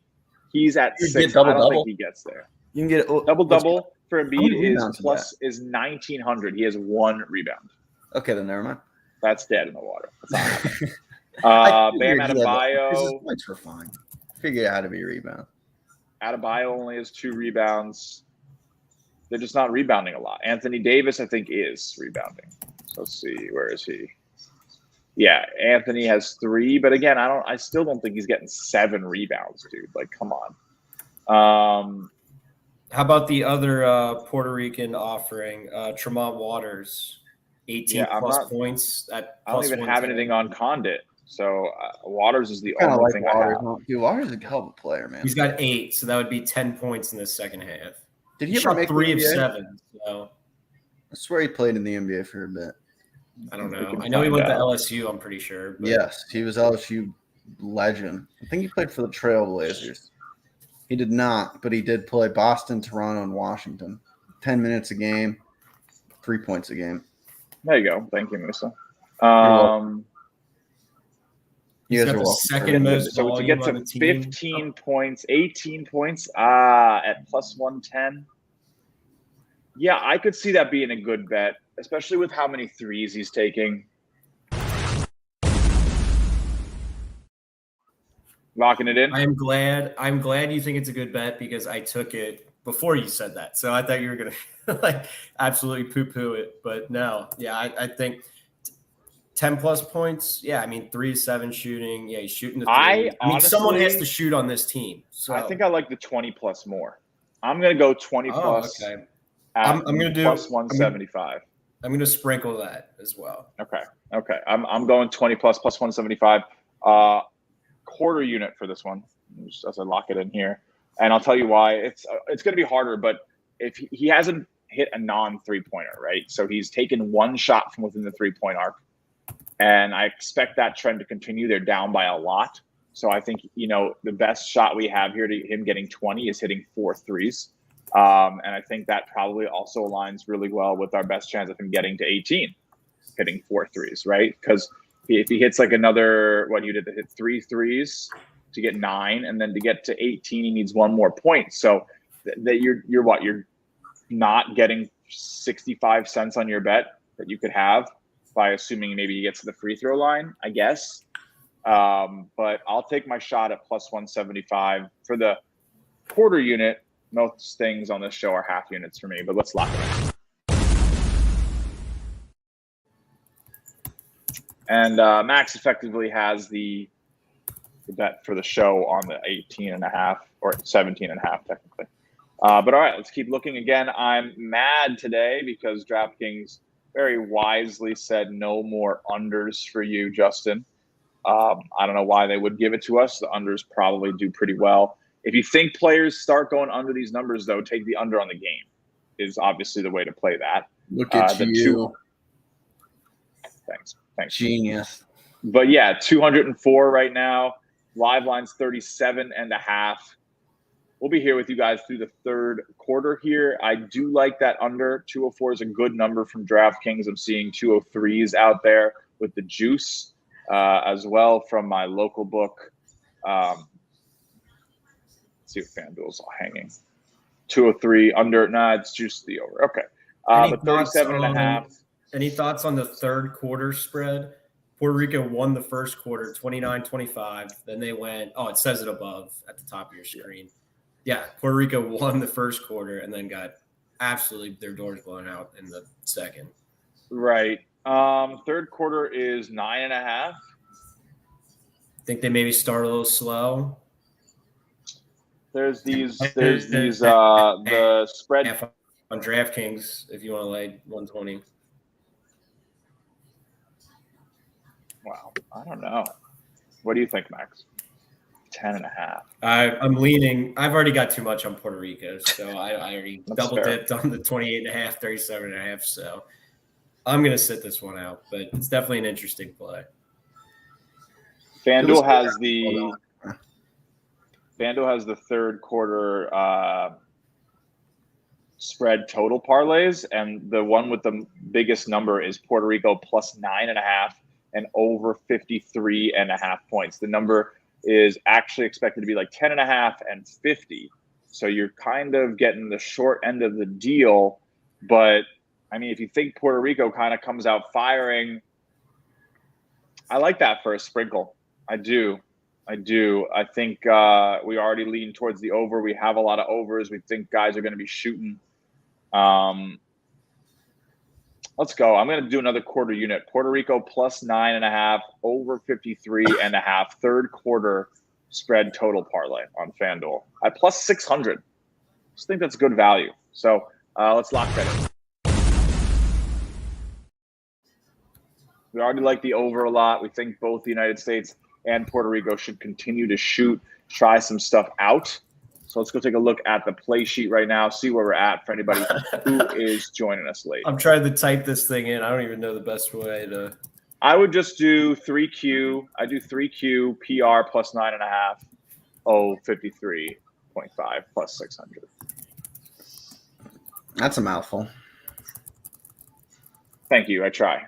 S1: He's at 6. I don't think he gets there.
S2: You can get
S1: double for Embiid is 1,900. He has 1 rebound.
S2: Okay, then never mind.
S1: That's dead in the water. That's not Bam Adebayo.
S2: Points were fine. Figure out how to be a rebound.
S1: Adebayo only has 2 rebounds. They're just not rebounding a lot. Anthony Davis, I think, is rebounding. So let's see, where is he? Yeah, Anthony has 3, but again, I still don't think he's getting 7 rebounds, dude. Like, come on.
S3: How about the other Puerto Rican offering, Tremont Waters, 18 plus points at
S1: I don't even have anything on Condit. So Waters is the only thing I have.
S2: Dude, Waters is a hell of a player, man.
S3: He's got 8, so that would be 10 points in the second half.
S2: Did he
S3: ever
S2: shot
S3: make 3 of 7? So
S2: I swear he played in the NBA for a bit.
S3: I don't know. I know he went to LSU, I'm pretty sure. But.
S2: Yes, he was LSU legend. I think he played for the Trailblazers. He did not, but he did play Boston, Toronto, and Washington. 10 minutes a game, 3 points a game.
S1: There you go. Thank you, Musa.
S3: He's got the second most
S1: so to get to 15 points, 18 points at plus 110. Yeah, I could see that being a good bet, especially with how many threes he's taking. Locking it in.
S3: I'm glad you think it's a good bet because I took it before you said that. So I thought you were going to absolutely poo-poo it. But no, yeah, I think 10 plus points. Yeah, I mean 3-7 shooting. Yeah, he's shooting the 3. I mean, someone has to shoot on this team. So
S1: I think I like the 20 plus more. I'm going to go 20 plus.
S3: Okay.
S1: I'm going to do plus 175.
S3: I'm going to sprinkle that as well.
S1: Okay. I'm going 20 plus 175. Quarter unit for this one. just as I lock it in here. And I'll tell you why. It's going to be harder, but if he hasn't hit a non-3-pointer, right? So he's taken one shot from within the 3-point arc. And I expect that trend to continue. They're down by a lot. So I think, the best shot we have here to him getting 20 is hitting 4 threes. And I think that probably also aligns really well with our best chance of him getting to 18, hitting 4 threes, right? Because if he hits like another, what you did to hit 3 threes to get 9, and then to get to 18, he needs 1 more point. So that you're not getting 65 cents on your bet that you could have by assuming maybe he gets to the free throw line, I guess. But I'll take my shot at plus 175 for the quarter unit. Most things on this show are half units for me, but let's lock it in. And Max effectively has the bet for the show on the 18.5 or 17.5 technically. But all right, let's keep looking again. I'm mad today because DraftKings very wisely said no more unders for you, Justin. I don't know why they would give it to us. The unders probably do pretty well. If you think players start going under these numbers, though, take the under on the game is obviously the way to play that.
S2: Look at you.
S1: Thanks.
S2: Genius.
S1: But yeah, 204 right now. Live line's 37.5. We'll be here with you guys through the third quarter here. I do like that under. 204 is a good number from DraftKings. I'm seeing 203s out there with the juice as well from my local book. Let's see if FanDuel's all hanging. 203 under. Nah, it's juice the over. Okay. But 37.5.
S3: Any thoughts on the third quarter spread? Puerto Rico won the first quarter, 29-25. Then they went, it says it above at the top of your screen. Yeah, Puerto Rico won the first quarter and then got absolutely their doors blown out in the second.
S1: Right. Third quarter is 9.5.
S3: Think they maybe start a little slow.
S1: There's the spread
S3: on DraftKings if you want to lay 120.
S1: Wow, I don't know. What do you think, Max? 10.5.
S3: I'm leaning. I've already got too much on Puerto Rico, so I already double dipped on the 28.5, 37.5. So I'm gonna sit this one out, but it's definitely an interesting play.
S1: FanDuel has the third quarter spread total parlays, and the one with the biggest number is Puerto Rico plus 9.5 and over 53.5 points. The number is actually expected to be like 10.5 and 50. So you're kind of getting the short end of the deal. But I mean, if you think Puerto Rico kind of comes out firing, I like that for a sprinkle. I do. I think we already lean towards the over. We have a lot of overs. We think guys are going to be shooting. Let's go. I'm going to do another quarter unit. Puerto Rico plus 9.5, over 53.5. Third quarter spread total parlay on FanDuel at plus 600. Just think that's good value. So let's lock that in. We already like the over a lot. We think both the United States and Puerto Rico should continue to shoot, try some stuff out. So let's go take a look at the play sheet right now, see where we're at for anybody who is joining us late.
S3: I'm trying to type this thing in. I don't even know the best way to.
S1: I would just do 3Q. I do 3Q PR plus 9.5. 53.5 plus 600.
S2: That's a mouthful.
S1: Thank you. I try.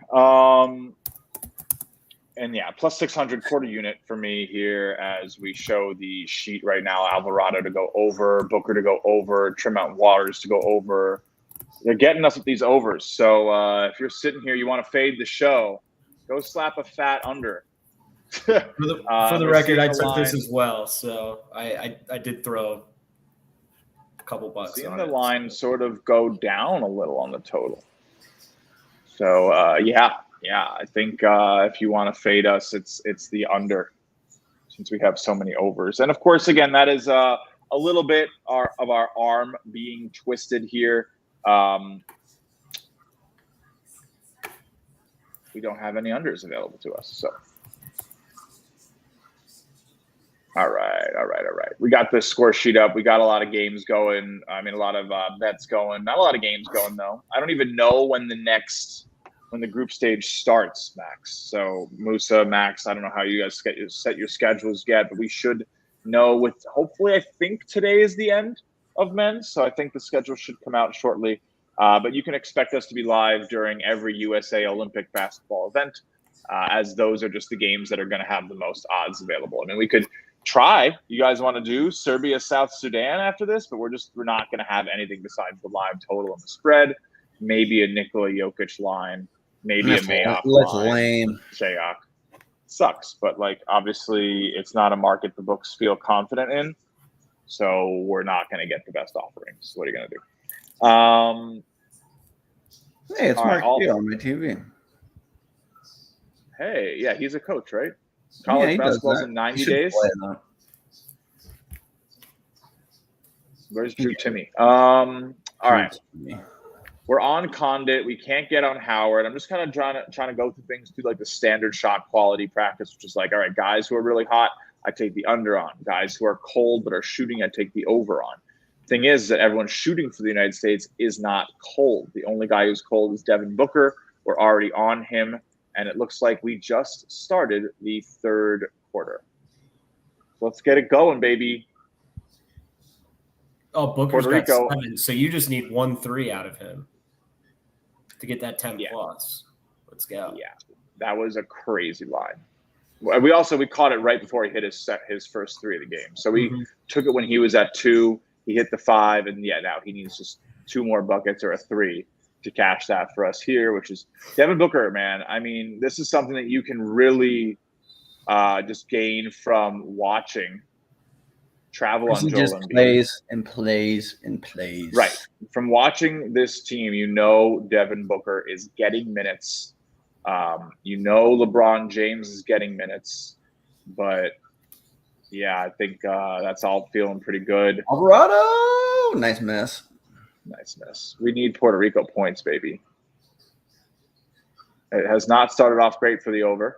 S1: And yeah, plus 600 quarter unit for me here as we show the sheet right now. Alvarado to go over, Booker to go over, Tremont Waters to go over. They're getting us with these overs. So if you're sitting here, you want to fade the show, go slap a fat under.
S3: For the record, I took this as well. So I did throw a couple bucks
S1: seeing
S3: on
S1: the
S3: it.
S1: line sort of go down a little on the total. So, yeah, I think if you want to fade us, it's the under since we have so many overs. And, of course, again, that is a little bit of our arm being twisted here. We don't have any unders available to us. So All right. We got the score sheet up. We got a lot of games going. I mean, a lot of bets going. Not a lot of games going, though. I don't even know when the group stage starts, Max. So, Musa, Max, I don't know how you guys set your schedules yet, but we should know hopefully, I think today is the end of men's. So, I think the schedule should come out shortly. But you can expect us to be live during every USA Olympic basketball event, as those are just the games that are going to have the most odds available. I mean, we could try. You guys want to do Serbia, South Sudan after this, but we're not going to have anything besides the live total and the spread. Maybe a Nikola Jokic line, maybe a Mayock line.
S2: Lame.
S1: Shayock. Sucks, but like obviously it's not a market the books feel confident in, so we're not going to get the best offerings. What are you going to do?
S2: Hey, it's Mark Hill on my TV.
S1: Hey, yeah, he's a coach, right? College basketball's in 90 days. Where's Drew Timmy? All right. We're on Condit. We can't get on Howard. I'm just kind of trying to go through things through like the standard shot quality practice, which is like, all right, guys who are really hot, I take the under on. Guys who are cold but are shooting, I take the over on. Thing is that everyone shooting for the United States is not cold. The only guy who's cold is Devin Booker. We're already on him. And it looks like we just started the third quarter. So let's get it going, baby.
S3: Oh, Booker's got 7, so you just need 1-3 out of him to get that 10 plus. Let's go.
S1: Yeah, that was a crazy line. We caught it right before he hit his first 3 of the game. So we took it when he was at 2. He hit the 5, and now he needs just 2 more buckets or a 3 to cash that for us here, which is Devin Booker, man. I mean, this is something that you can really just gain from watching. Travel on Joel Embiid. Plays. Right. From watching this team, Devin Booker is getting minutes. LeBron James is getting minutes. But, yeah, I think that's all feeling pretty good.
S2: Alvarado! Nice miss.
S1: We need Puerto Rico points, baby. It has not started off great for the over.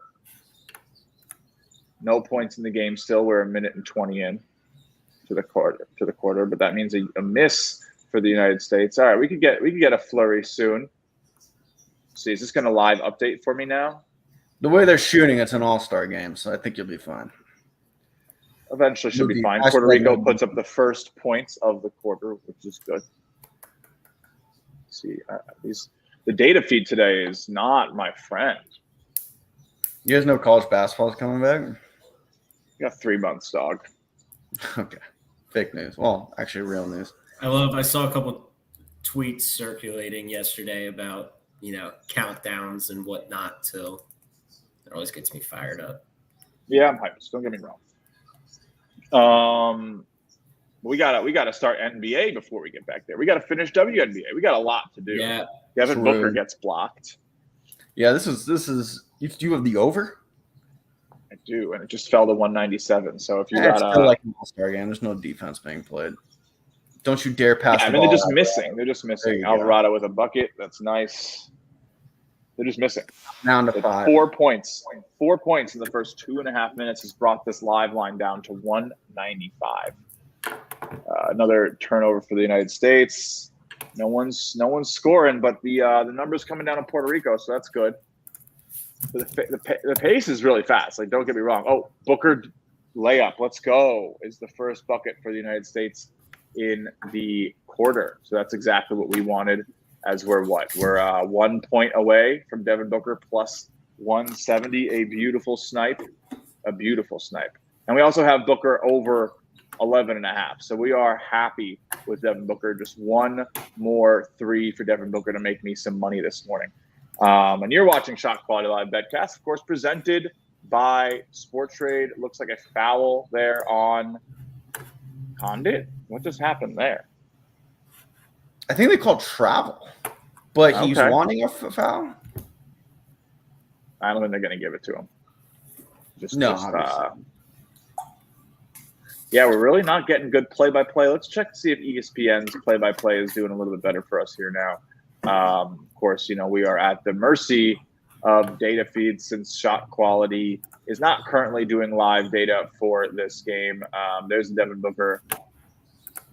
S1: No points in the game still. We're 1:20 in to the quarter, but that means a miss for the United States. All right, we could get a flurry soon. See, is this going to live update for me now?
S2: The way they're shooting, it's an all-star game, so I think you'll be fine.
S1: Eventually should be fine. Puerto Rico puts up the first points of the quarter, which is good. See, the data feed today is not my friend.
S2: You guys know college basketball is coming back?
S1: You got 3 months, dog.
S2: Okay. Fake news. Well, actually real news.
S3: I saw a couple tweets circulating yesterday about, countdowns and whatnot. So it always gets me fired up.
S1: Yeah, I'm hyped. Don't get me wrong. We gotta start NBA before we get back there. We gotta finish WNBA. We got a lot to do.
S3: Yeah,
S1: Devin Booker gets blocked.
S2: Yeah, this is. Do you have the over?
S1: I do, and it just fell to 197. So if you
S2: it's
S1: got
S2: still like an all-star game, there's no defense being played. Don't you dare pass.
S1: They're just missing. They're just missing. Alvarado with a bucket. That's nice. They're just missing.
S2: Down to 5.
S1: 4 points. 4 points in the first 2.5 minutes has brought this live line down to 195. Another turnover for the United States. No one's scoring, but the numbers coming down in Puerto Rico, so that's good. The pace is really fast. Like, don't get me wrong. Oh, Booker layup. Let's go. Is the first bucket for the United States in the quarter. So that's exactly what we wanted. As we're 1 point away from Devin Booker plus 170. A beautiful snipe. And we also have Booker over 11.5. So we are happy with Devin Booker. Just one more 3 for Devin Booker to make me some money this morning. And you're watching ShotQuality Live BetCast, of course, presented by Sports Trade. It looks like a foul there on Condit. What just happened there?
S2: I think they called travel, but he's wanting a foul.
S1: I don't think they're going to give it to him. Yeah, we're really not getting good play-by-play. Let's check to see if ESPN's play-by-play is doing a little bit better for us here now. Of course, we are at the mercy of data feeds since Shot Quality is not currently doing live data for this game. There's Devin Booker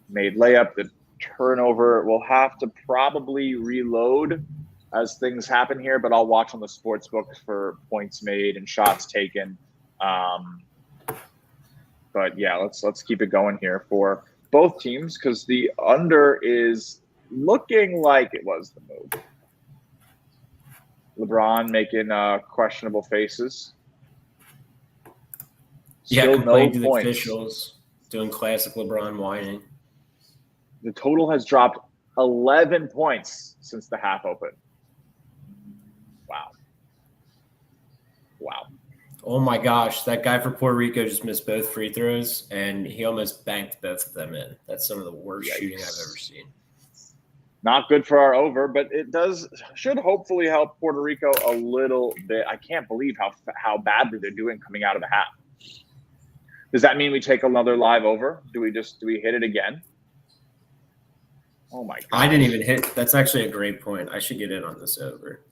S1: made layup. The turnover will have to probably reload as things happen here, but I'll watch on the sports books for points made and shots taken. But yeah, let's keep it going here for both teams because the under is looking like it was the move. LeBron making questionable faces.
S3: Yeah, complaining to the
S1: points.
S3: officials, doing classic LeBron whining.
S1: The total has dropped 11 points since the half open. Wow.
S3: Oh my gosh, that guy for Puerto Rico just missed both free throws, and he almost banked both of them in. That's some of the worst shooting I've ever seen.
S1: Not good for our over, but it should hopefully help Puerto Rico a little bit. I can't believe how badly they're doing coming out of the half. Does that mean we take another live over? Do we hit it again? Oh my god!
S3: I didn't even hit. That's actually a great point. I should get in on this over.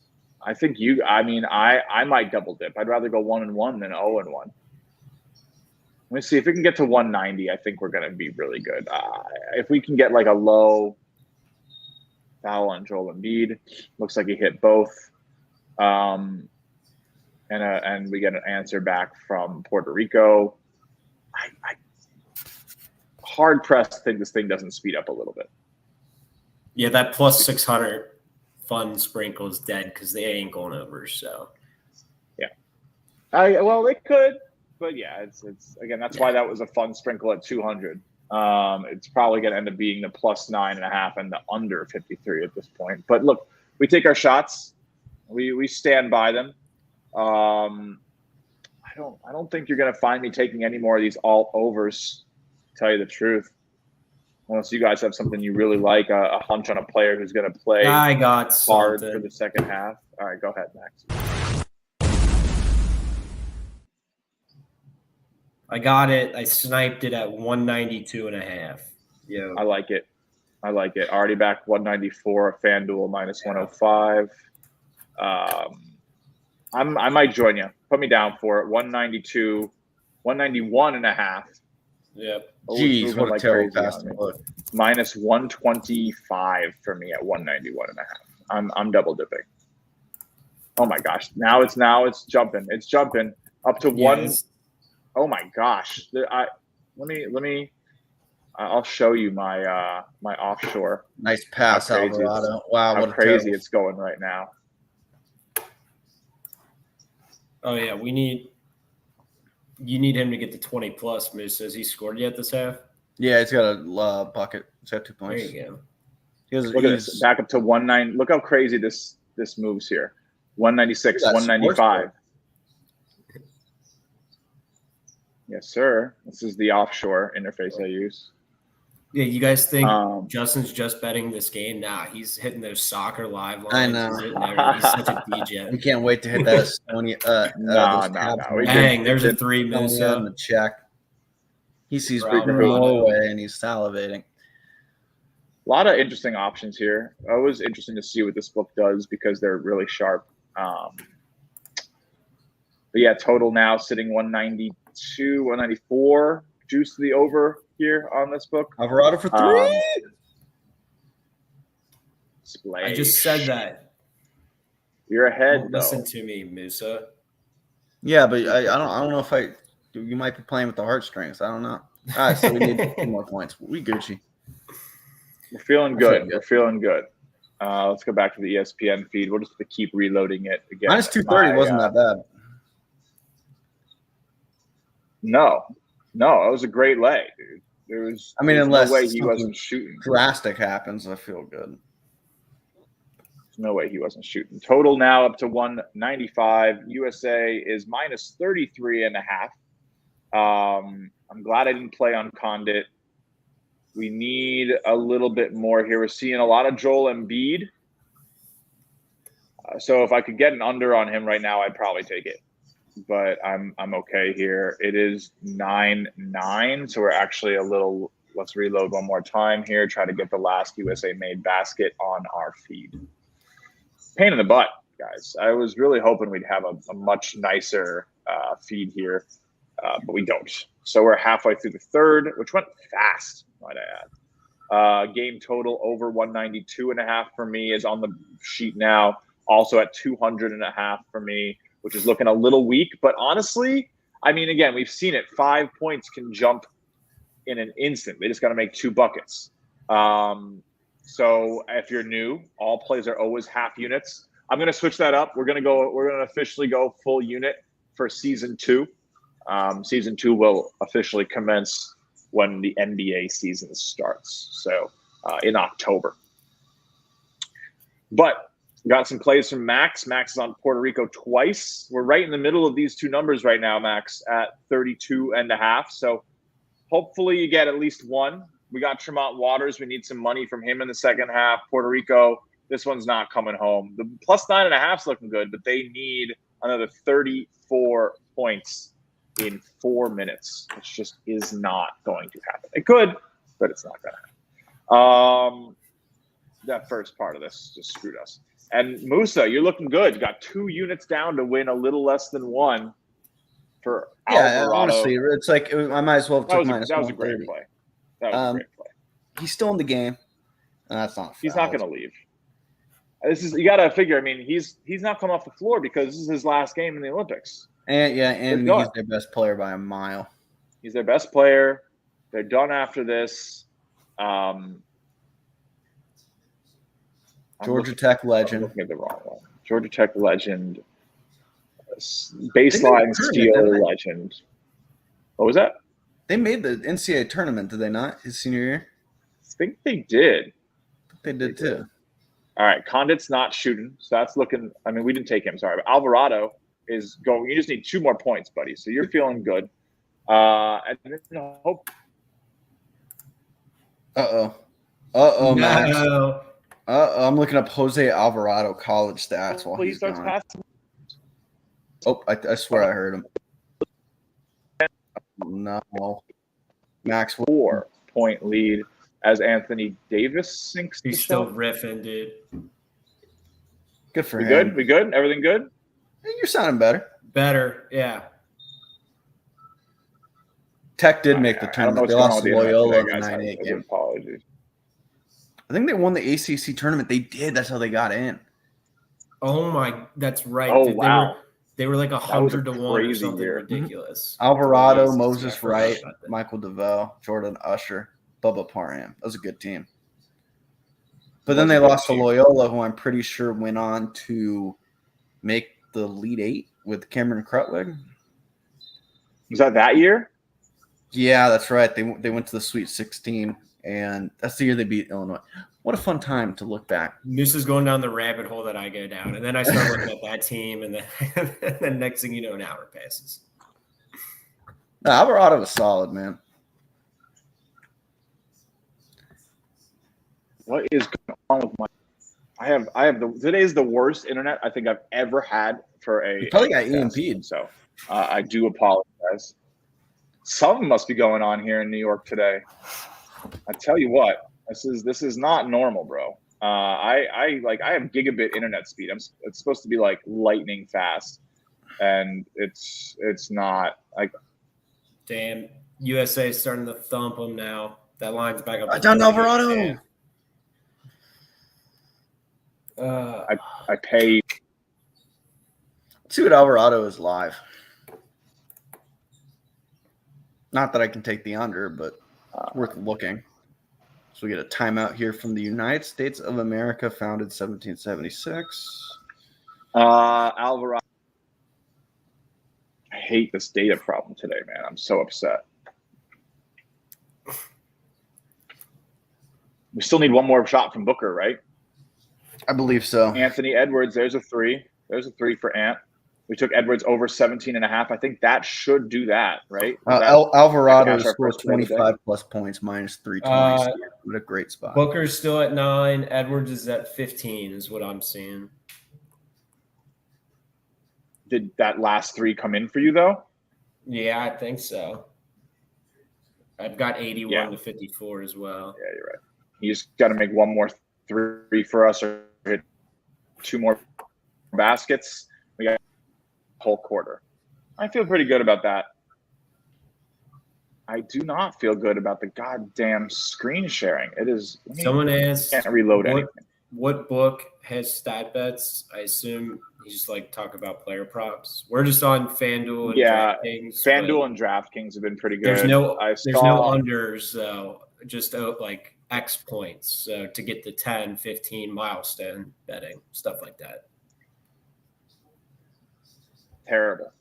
S1: I think I might double dip. I'd rather go 1-1 than 0-1. Let me see if we can get to 190. I think we're going to be really good. If we can get like a low foul on Joel Embiid, looks like he hit both. And we get an answer back from Puerto Rico. I hard pressed to think this thing doesn't speed up a little bit.
S3: Yeah, that plus 600 fun sprinkle is dead because they ain't going over. So,
S1: yeah. Well, they could, but yeah, it's again. That's why that was a fun sprinkle at 200. It's probably going to end up being the plus 9.5 and the under 53 at this point. But look, we take our shots. We stand by them. I don't think you're going to find me taking any more of these all overs. To tell you the truth. Unless you guys have something you really like, a hunch on a player who's going to play
S3: I got
S1: hard
S3: something
S1: for the second half. All right, go ahead, Max.
S3: I got it. I sniped it at 192.5. Yeah,
S1: I like it. Already back 194, FanDuel minus 105. I might join you. Put me down for it. 192, 191.5.
S3: Yep.
S2: Jeez, what a terrible pass to look.
S1: Minus 125 for me at 191.5. I'm double dipping. Oh my gosh! Now it's jumping. It's jumping up to one. Oh my gosh! Let me. I'll show you my my offshore.
S2: Nice pass, Alvarado. Wow,
S1: how
S2: what
S1: crazy it's going right now.
S3: Oh yeah, you need him to get to 20 plus. Musa, has he scored yet this half?
S2: Yeah, he's got a bucket. He's got 2 points.
S3: There you go.
S1: Look at this. Back up to 190. Look how crazy this moves here. 196, 195. Yes, sir. This is the offshore interface I use.
S3: Yeah, you guys think Justin's just betting this game? Nah, he's hitting those soccer live lines.
S2: I know.
S3: He's such a DJ.
S2: We can't wait to hit that Estonia.
S1: No.
S3: Dang, there's a 3, Musa.
S2: In the check. He sees
S3: Bravo.
S2: Norway and he's salivating.
S1: A lot of interesting options here. Always interesting to see what this book does because they're really sharp. But yeah, total now sitting 192, 194. Juice to the over here on this book.
S2: Alvarado for 3.
S3: I just said that.
S1: You're ahead, though.
S3: Listen to me, Musa.
S2: Yeah, but I don't know if you might be playing with the heartstrings. I don't know. All right, so we need 2 more points. We Gucci.
S1: We're feeling good. We're feeling good. Let's go back to the ESPN feed. We'll just keep reloading it again.
S2: Minus 230 wasn't that bad.
S1: No, it was a great lay, dude. Unless no way he wasn't shooting.
S2: Drastic happens, I feel good.
S1: There's no way he wasn't shooting. Total now up to 195. USA is minus 33.5. I'm glad I didn't play on Condit. We need a little bit more here. We're seeing a lot of Joel Embiid. So if I could get an under on him right now, I'd probably take it. But I'm okay here. It is 9-9, so we're actually a little. Let's reload one more time here. Try to get the last USA made basket on our feed. Pain in the butt guys. I was really hoping we'd have a much nicer feed here, but we don't. So we're halfway through the third, which went fast, might I add. Game total over 192.5 for me is on the sheet now. Also at 200.5 for me, which is looking a little weak. But honestly, I mean, again, we've seen it. 5 points can jump in an instant. They just got to make 2 buckets. So if you're new, all plays are always half units. I'm going to switch that up. We're going to officially go full unit for season 2. Season 2 will officially commence when the NBA season starts. So in October. But we got some plays from Max. Max is on Puerto Rico twice. We're right in the middle of these 2 numbers right now, Max, at 32.5. So hopefully you get at least one. We got Tremont Waters. We need some money from him in the second half. Puerto Rico, this one's not coming home. The plus 9.5 is looking good, but they need another 34 points in 4 minutes, which just is not going to happen. It could, but it's not going to happen. That first part of this just screwed us. And Musa, you're looking good. You got 2 units down to win a little less than 1 for Alvarado.
S2: Honestly, it's like I might as well have took minus 130.
S1: That was a great play. That was a great play.
S2: He's still in the game. That's not.
S1: He's not going to leave. You got to figure. I mean, he's not coming off the floor because this is his last game in the Olympics.
S2: And he's their best player by a mile.
S1: He's their best player. They're done after this.
S2: Georgia Tech legend.
S1: I'm looking at the wrong one. Georgia Tech legend. Baseline steal legend. What was that?
S2: They made the NCAA tournament, did they not, his senior year?
S1: I think they did.
S2: They did too.
S1: All right, Condit's not shooting, so that's looking – I mean, we didn't take him, sorry. But Alvarado is going – you just need 2 more points, buddy, so you're feeling good. And then hope –
S2: Uh-oh, Max. No. I'm looking up Jose Alvarado college stats while he starts passing. Oh, I swear I heard him. No. Max,
S1: 4-point lead as Anthony Davis sinks.
S3: He's still riffing, dude.
S2: Good for him.
S1: Good? We good? Everything good?
S2: You're sounding better.
S3: Better, yeah.
S2: Tech did make the tournament. They lost to Loyola in the 9-8 game.
S1: Apologies.
S2: I think they won the ACC tournament. They did. That's how they got in.
S3: Oh my, that's right.
S1: Oh,
S3: dude.
S1: wow.
S3: They were like 100 to 1 or something ridiculous.
S2: Alvarado, Moses Wright, Michael DeVoe, Jordan Usher, Bubba Parham. That was a good team. But then they lost to Loyola, who I'm pretty sure went on to make the Elite 8 with Cameron Krutwig.
S1: Was that year?
S2: Yeah, that's right. They went to the Sweet 16, and that's the year they beat Illinois. What a fun time to look back.
S3: Musa's going down the rabbit hole that I go down, and then I start looking at that team, and then next thing you know, an hour passes.
S2: No, Alvarado was solid, man.
S1: What is going on with my? I have today's the worst internet I think I've ever had for a.
S2: You probably got EMP'd.
S1: So I do apologize. Something must be going on here in New York today. I tell you what. This is not normal, bro. I have gigabit internet speed. It's supposed to be like lightning fast, and it's not like.
S3: Damn, USA is starting to thump them now. That line's back up.
S2: John Alvarado.
S1: I pay.
S2: Let's see what Alvarado is live. Not that I can take the under, but worth looking. So we get a timeout here from the United States of America, founded 1776.
S1: Alvarado. I hate this data problem today, man. I'm so upset. We still need one more shot from Booker, right?
S2: I believe so.
S1: Anthony Edwards, there's a 3. There's a 3 for Ant. We took Edwards over 17.5. I think that should do that, right?
S2: Alvarado scored 25 plus points, minus 320. What a great spot.
S3: Booker's still at 9. Edwards is at 15 is what I'm seeing.
S1: Did that last 3 come in for you, though?
S3: Yeah, I think so. I've got 81 to 54 as well.
S1: Yeah, you're right. You just got to make one more 3 for us or hit 2 more baskets. We got a whole quarter. I feel pretty good about that. I do not feel good about the goddamn screen sharing. It is.
S3: Someone asked,
S1: can't reload anything.
S3: What book has stat bets? I assume you just like talk about player props. We're just on FanDuel and DraftKings.
S1: FanDuel and DraftKings have been pretty good.
S3: There's no unders though, just like X points. So to get the 10, 15 milestone betting, stuff like that.
S1: Terrible.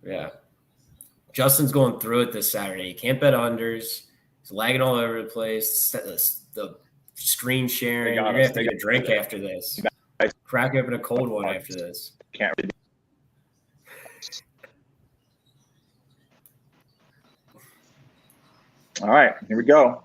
S3: Yeah. Justin's going through it this Saturday. You can't bet unders. He's lagging all over the place. The screen sharing. You're going to have to get a drink after this. Crack open a cold one after this.
S1: Can't read. All right, here we go.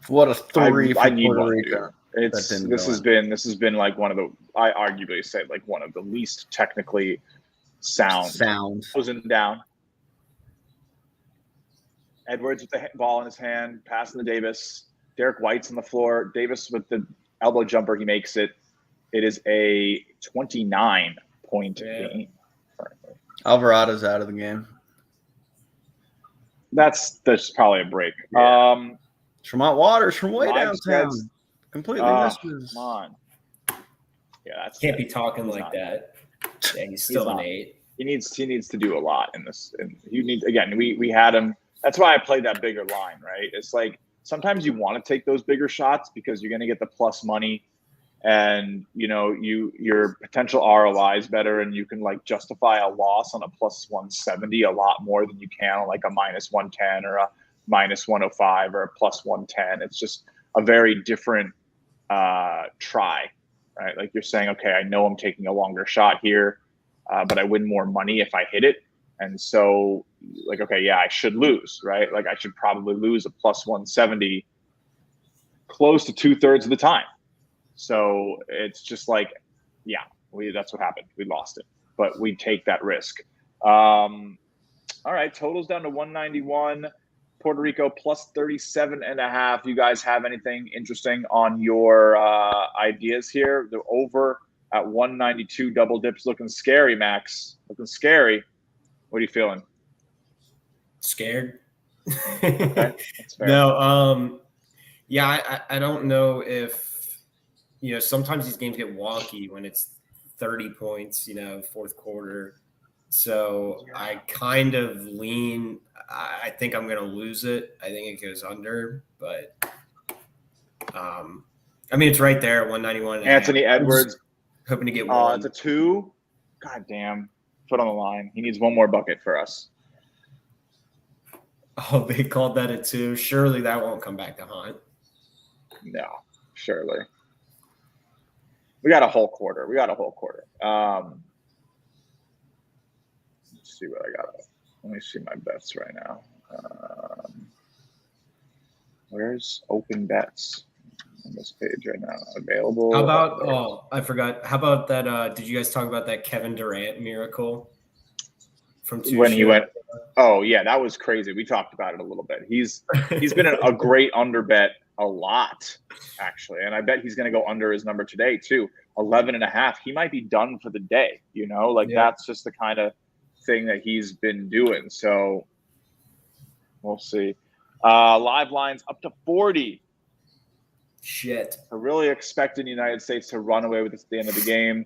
S2: What a three
S1: I
S2: for
S1: need
S2: Puerto
S1: one,
S2: Rico.
S1: dude. This has been like one of the, I arguably say like one of the least technically sound. Closing down. Edwards with the ball in his hand, passing to Davis. Derek White's on the floor. Davis with the elbow jumper, he makes it. It is a 29-point game.
S2: Alvarado's out of the game.
S1: That's probably a break.
S2: Yeah. Tremont Waters from way downtown.
S1: Spreads.
S2: Completely misses.
S1: Come on. Yeah, that's
S3: can't be talking like that. Yeah, he's still an 8.
S1: He needs to do a lot in this. And you need, again, we had him. That's why I played that bigger line, right? It's like sometimes you want to take those bigger shots because you're going to get the plus money, and your potential ROI is better, and you can like justify a loss on a plus 170 a lot more than you can on like a minus 110 or a minus 105 or a plus 110. It's just a very different try, right? Like you're saying, okay, I know I'm taking a longer shot here, but I win more money if I hit it. And so like, okay, yeah, I should lose, right? Like I should probably lose a plus 170 close to 2/3 of the time. So it's just like, yeah, that's what happened. We lost it, but we take that risk. All right, totals down to 191. Puerto Rico plus 37.5. You guys have anything interesting on your ideas here? The over at 192, double dips looking scary, Max. Looking scary. What are you feeling?
S3: Scared.
S1: Okay, that's fair.
S3: No, yeah, I don't know if, sometimes these games get wonky when it's 30 points, fourth quarter. So I kind of lean, I think I'm going to lose it. I think it goes under, but it's right there, 191.
S1: Anthony Edwards.
S3: Hoping to get one.
S1: It's a 2. God damn. Put on the line. He needs one more bucket for us.
S3: Oh, they called that a 2. Surely that won't come back to haunt.
S1: No, surely. We got a whole quarter. Let's see what I got. Let me see my bets right now. Where's open bets on this page right now? Available.
S3: How about, I forgot. How about that? Did you guys talk about that Kevin Durant miracle from 2
S1: when he went? Oh yeah, that was crazy. We talked about it a little bit. He's been a great under bet a lot, actually. And I bet he's going to go under his number today too. 11.5. He might be done for the day, That's just the kind of thing that he's been doing. So we'll see. Live lines up to 40.
S3: Shit.
S1: We're really expecting the United States to run away with this at the end of the game.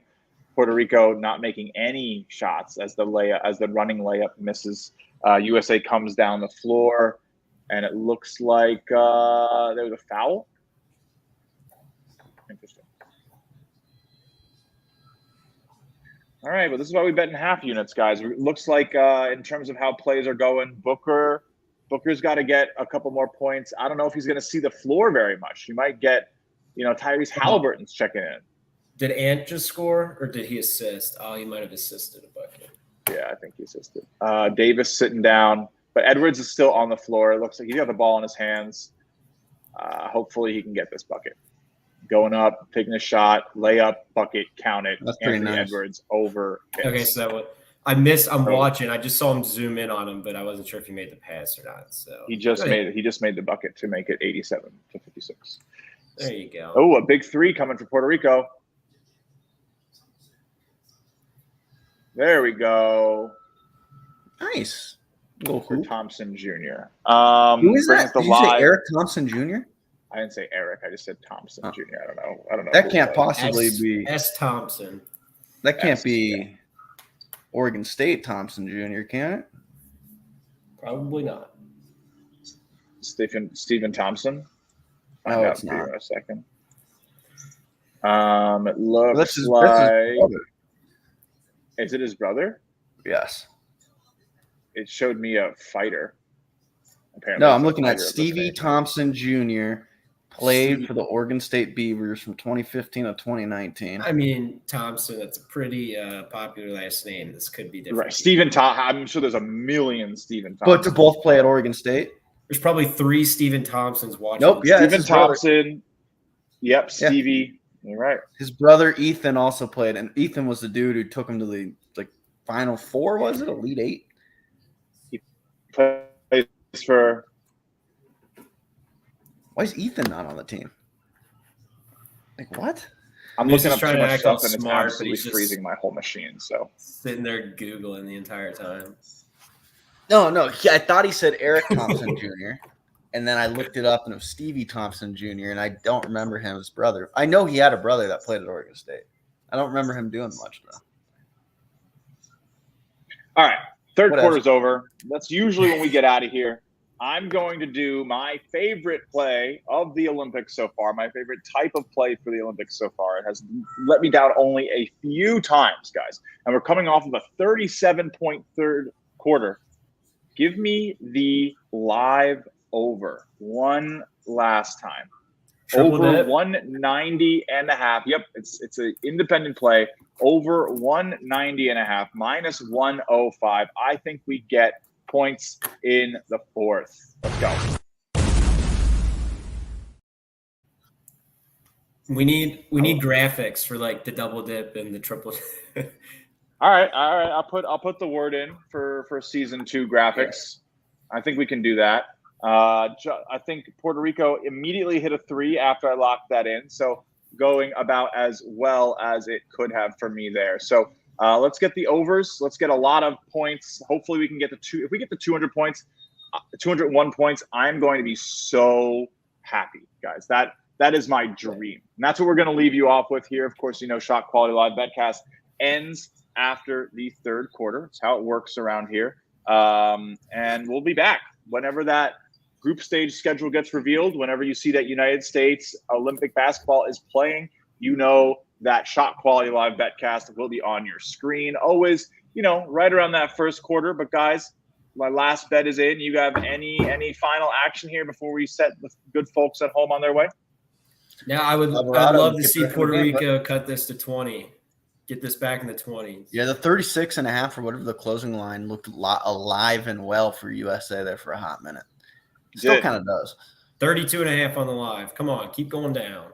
S1: Puerto Rico not making any shots as the running layup misses. USA comes down the floor, and it looks like there was a foul. Interesting. All right, well, this is why we bet in half units, guys. It looks like in terms of how plays are going, Booker's got to get a couple more points. I don't know if he's going to see the floor very much. He might get, Tyrese Halliburton's checking in.
S3: Did Ant just score, or did he assist? Oh, he might have assisted a bucket.
S1: Yeah, I think he assisted. Davis sitting down, but Edwards is still on the floor. It looks like he's got the ball in his hands. Hopefully he can get this bucket. Going up, taking a shot, layup, bucket, count it.
S2: That's pretty nice.
S1: Edwards over. Hits.
S3: Okay, so I'm watching. I just saw him zoom in on him, but I wasn't sure if he made the pass or not. So
S1: he just made the bucket to make it 87-56.
S3: There you go.
S1: Oh, a big three coming for Puerto Rico. There we go.
S2: Nice.
S1: For Thompson Jr.
S2: Who is that?
S1: The
S2: Did you say
S1: live.
S2: Eric Thompson Jr.?
S1: I didn't say Eric. I just said Thompson Jr. I don't know.
S2: That can't possibly be
S3: S. Thompson.
S2: That can't be Oregon State Thompson Jr., can it?
S3: Probably not.
S1: Stephen Thompson.
S2: No, it's not.
S1: In a second. It looks like. Is it his brother?
S2: Yes.
S1: It showed me a fighter. Apparently,
S2: no, I'm looking at Stevie Thompson Jr. Played for the Oregon State Beavers from 2015 to 2019.
S3: I mean, Thompson, that's a pretty popular last name. This could be different.
S1: Right. Stephen Thompson. I'm sure there's a million Stephen Thompson.
S2: But to both play at Oregon State?
S3: There's probably 3 Stephen Thompsons watching.
S1: Nope. Yeah, Stephen Thompson. Yep. Stevie. Yeah. You're right.
S2: His brother Ethan also played, and Ethan was the dude who took him to the Final Four, was it? Elite Eight?
S1: He plays for.
S2: Why is Ethan not on the team? What?
S1: I'm looking up too much stuff, and it's absolutely freezing my whole machine. So
S3: sitting there Googling the entire time.
S2: No. I thought he said Eric Thompson Jr., and then I looked it up, and it was Stevie Thompson Jr., and I don't remember him as brother. I know he had a brother that played at Oregon State. I don't remember him doing much, though.
S1: All right. Third quarter's over. That's usually when we get out of here. I'm going to do my favorite play of the Olympics so far, my favorite type of play for the Olympics so far. It has let me down only a few times, guys. And we're coming off of a 37-point third quarter. Give me the live over one last time. Over 190.5. Yep, it's an independent play. Over 190.5, minus 105. I think we get points in the fourth. Let's go.
S3: We need graphics for the double dip and the triple.
S1: All right. I'll put the word in for season 2 graphics. Yeah. I think we can do that. I think Puerto Rico immediately hit a 3 after I locked that in. So going about as well as it could have for me there. So let's get the overs. Let's get a lot of points. Hopefully we can get if we get the 200 points, 201 points, I'm going to be so happy, guys. That is my dream. And that's what we're going to leave you off with here. Of course, ShotQuality Live BetCast ends after the third quarter. That's how it works around here. And we'll be back whenever that group stage schedule gets revealed. Whenever you see that United States Olympic basketball is playing, that ShotQuality Live BetCast will be on your screen. Always, right around that first quarter. But guys, my last bet is in. You have any final action here before we set the good folks at home on their way?
S3: Yeah, I'd love to see Puerto Rico cut this to 20. Get this back in the 20s.
S2: Yeah, the 36.5 or whatever the closing line looked alive and well for USA there for a hot minute. Still kind of does.
S3: 32.5 on the live. Come on, keep going down.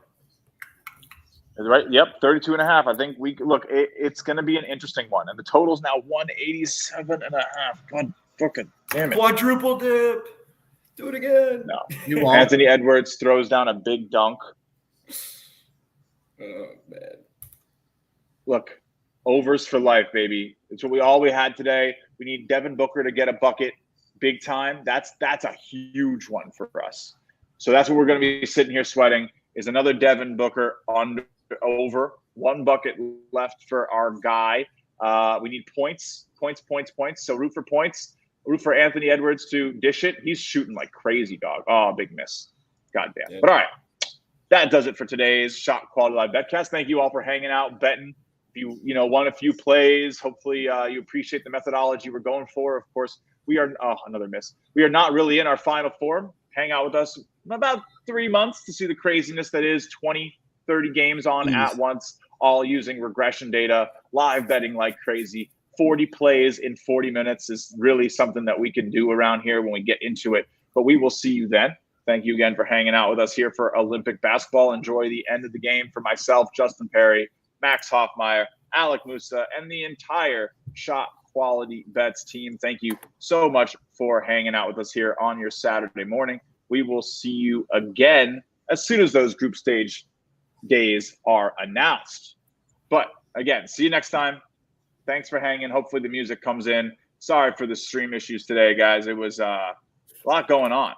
S1: Right. Yep. 32.5. I think it's going to be an interesting one. And the total's now 187.5. God fucking damn it.
S3: Quadruple dip. Do it again.
S1: No. You won't. Anthony Edwards throws down a big dunk.
S3: Oh, man.
S1: Look, overs for life, baby. It's what we had today. We need Devin Booker to get a bucket big time. That's a huge one for us. So that's what we're going to be sitting here sweating is another Devin Booker over. 1 bucket left for our guy. We need points. So root for points. Root for Anthony Edwards to dish it. He's shooting like crazy, dog. Oh, big miss. God damn. Yeah. But all right. That does it for today's ShotQuality Live BetCast. Thank you all for hanging out, betting. If you won a few plays, hopefully you appreciate the methodology we're going for. Of course, we are another miss. We are not really in our final form. Hang out with us in about 3 months to see the craziness that is 20, 30 games on at once, all using regression data, live betting like crazy. 40 plays in 40 minutes is really something that we can do around here when we get into it. But we will see you then. Thank you again for hanging out with us here for Olympic basketball. Enjoy the end of the game for myself, Justin Perri, Max Hofmeyer, Alec Musa, and the entire ShotQuality Bets team. Thank you so much for hanging out with us here on your Saturday morning. We will see you again as soon as those group stage days are announced. But again, see you next time. Thanks for hanging. Hopefully the music comes in. Sorry for the stream issues today, guys. It was a lot going on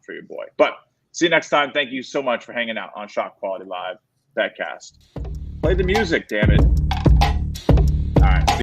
S1: for your boy. But see you next time. Thank you so much for hanging out on ShotQuality Live BetCast. Play the music, damn it. All right.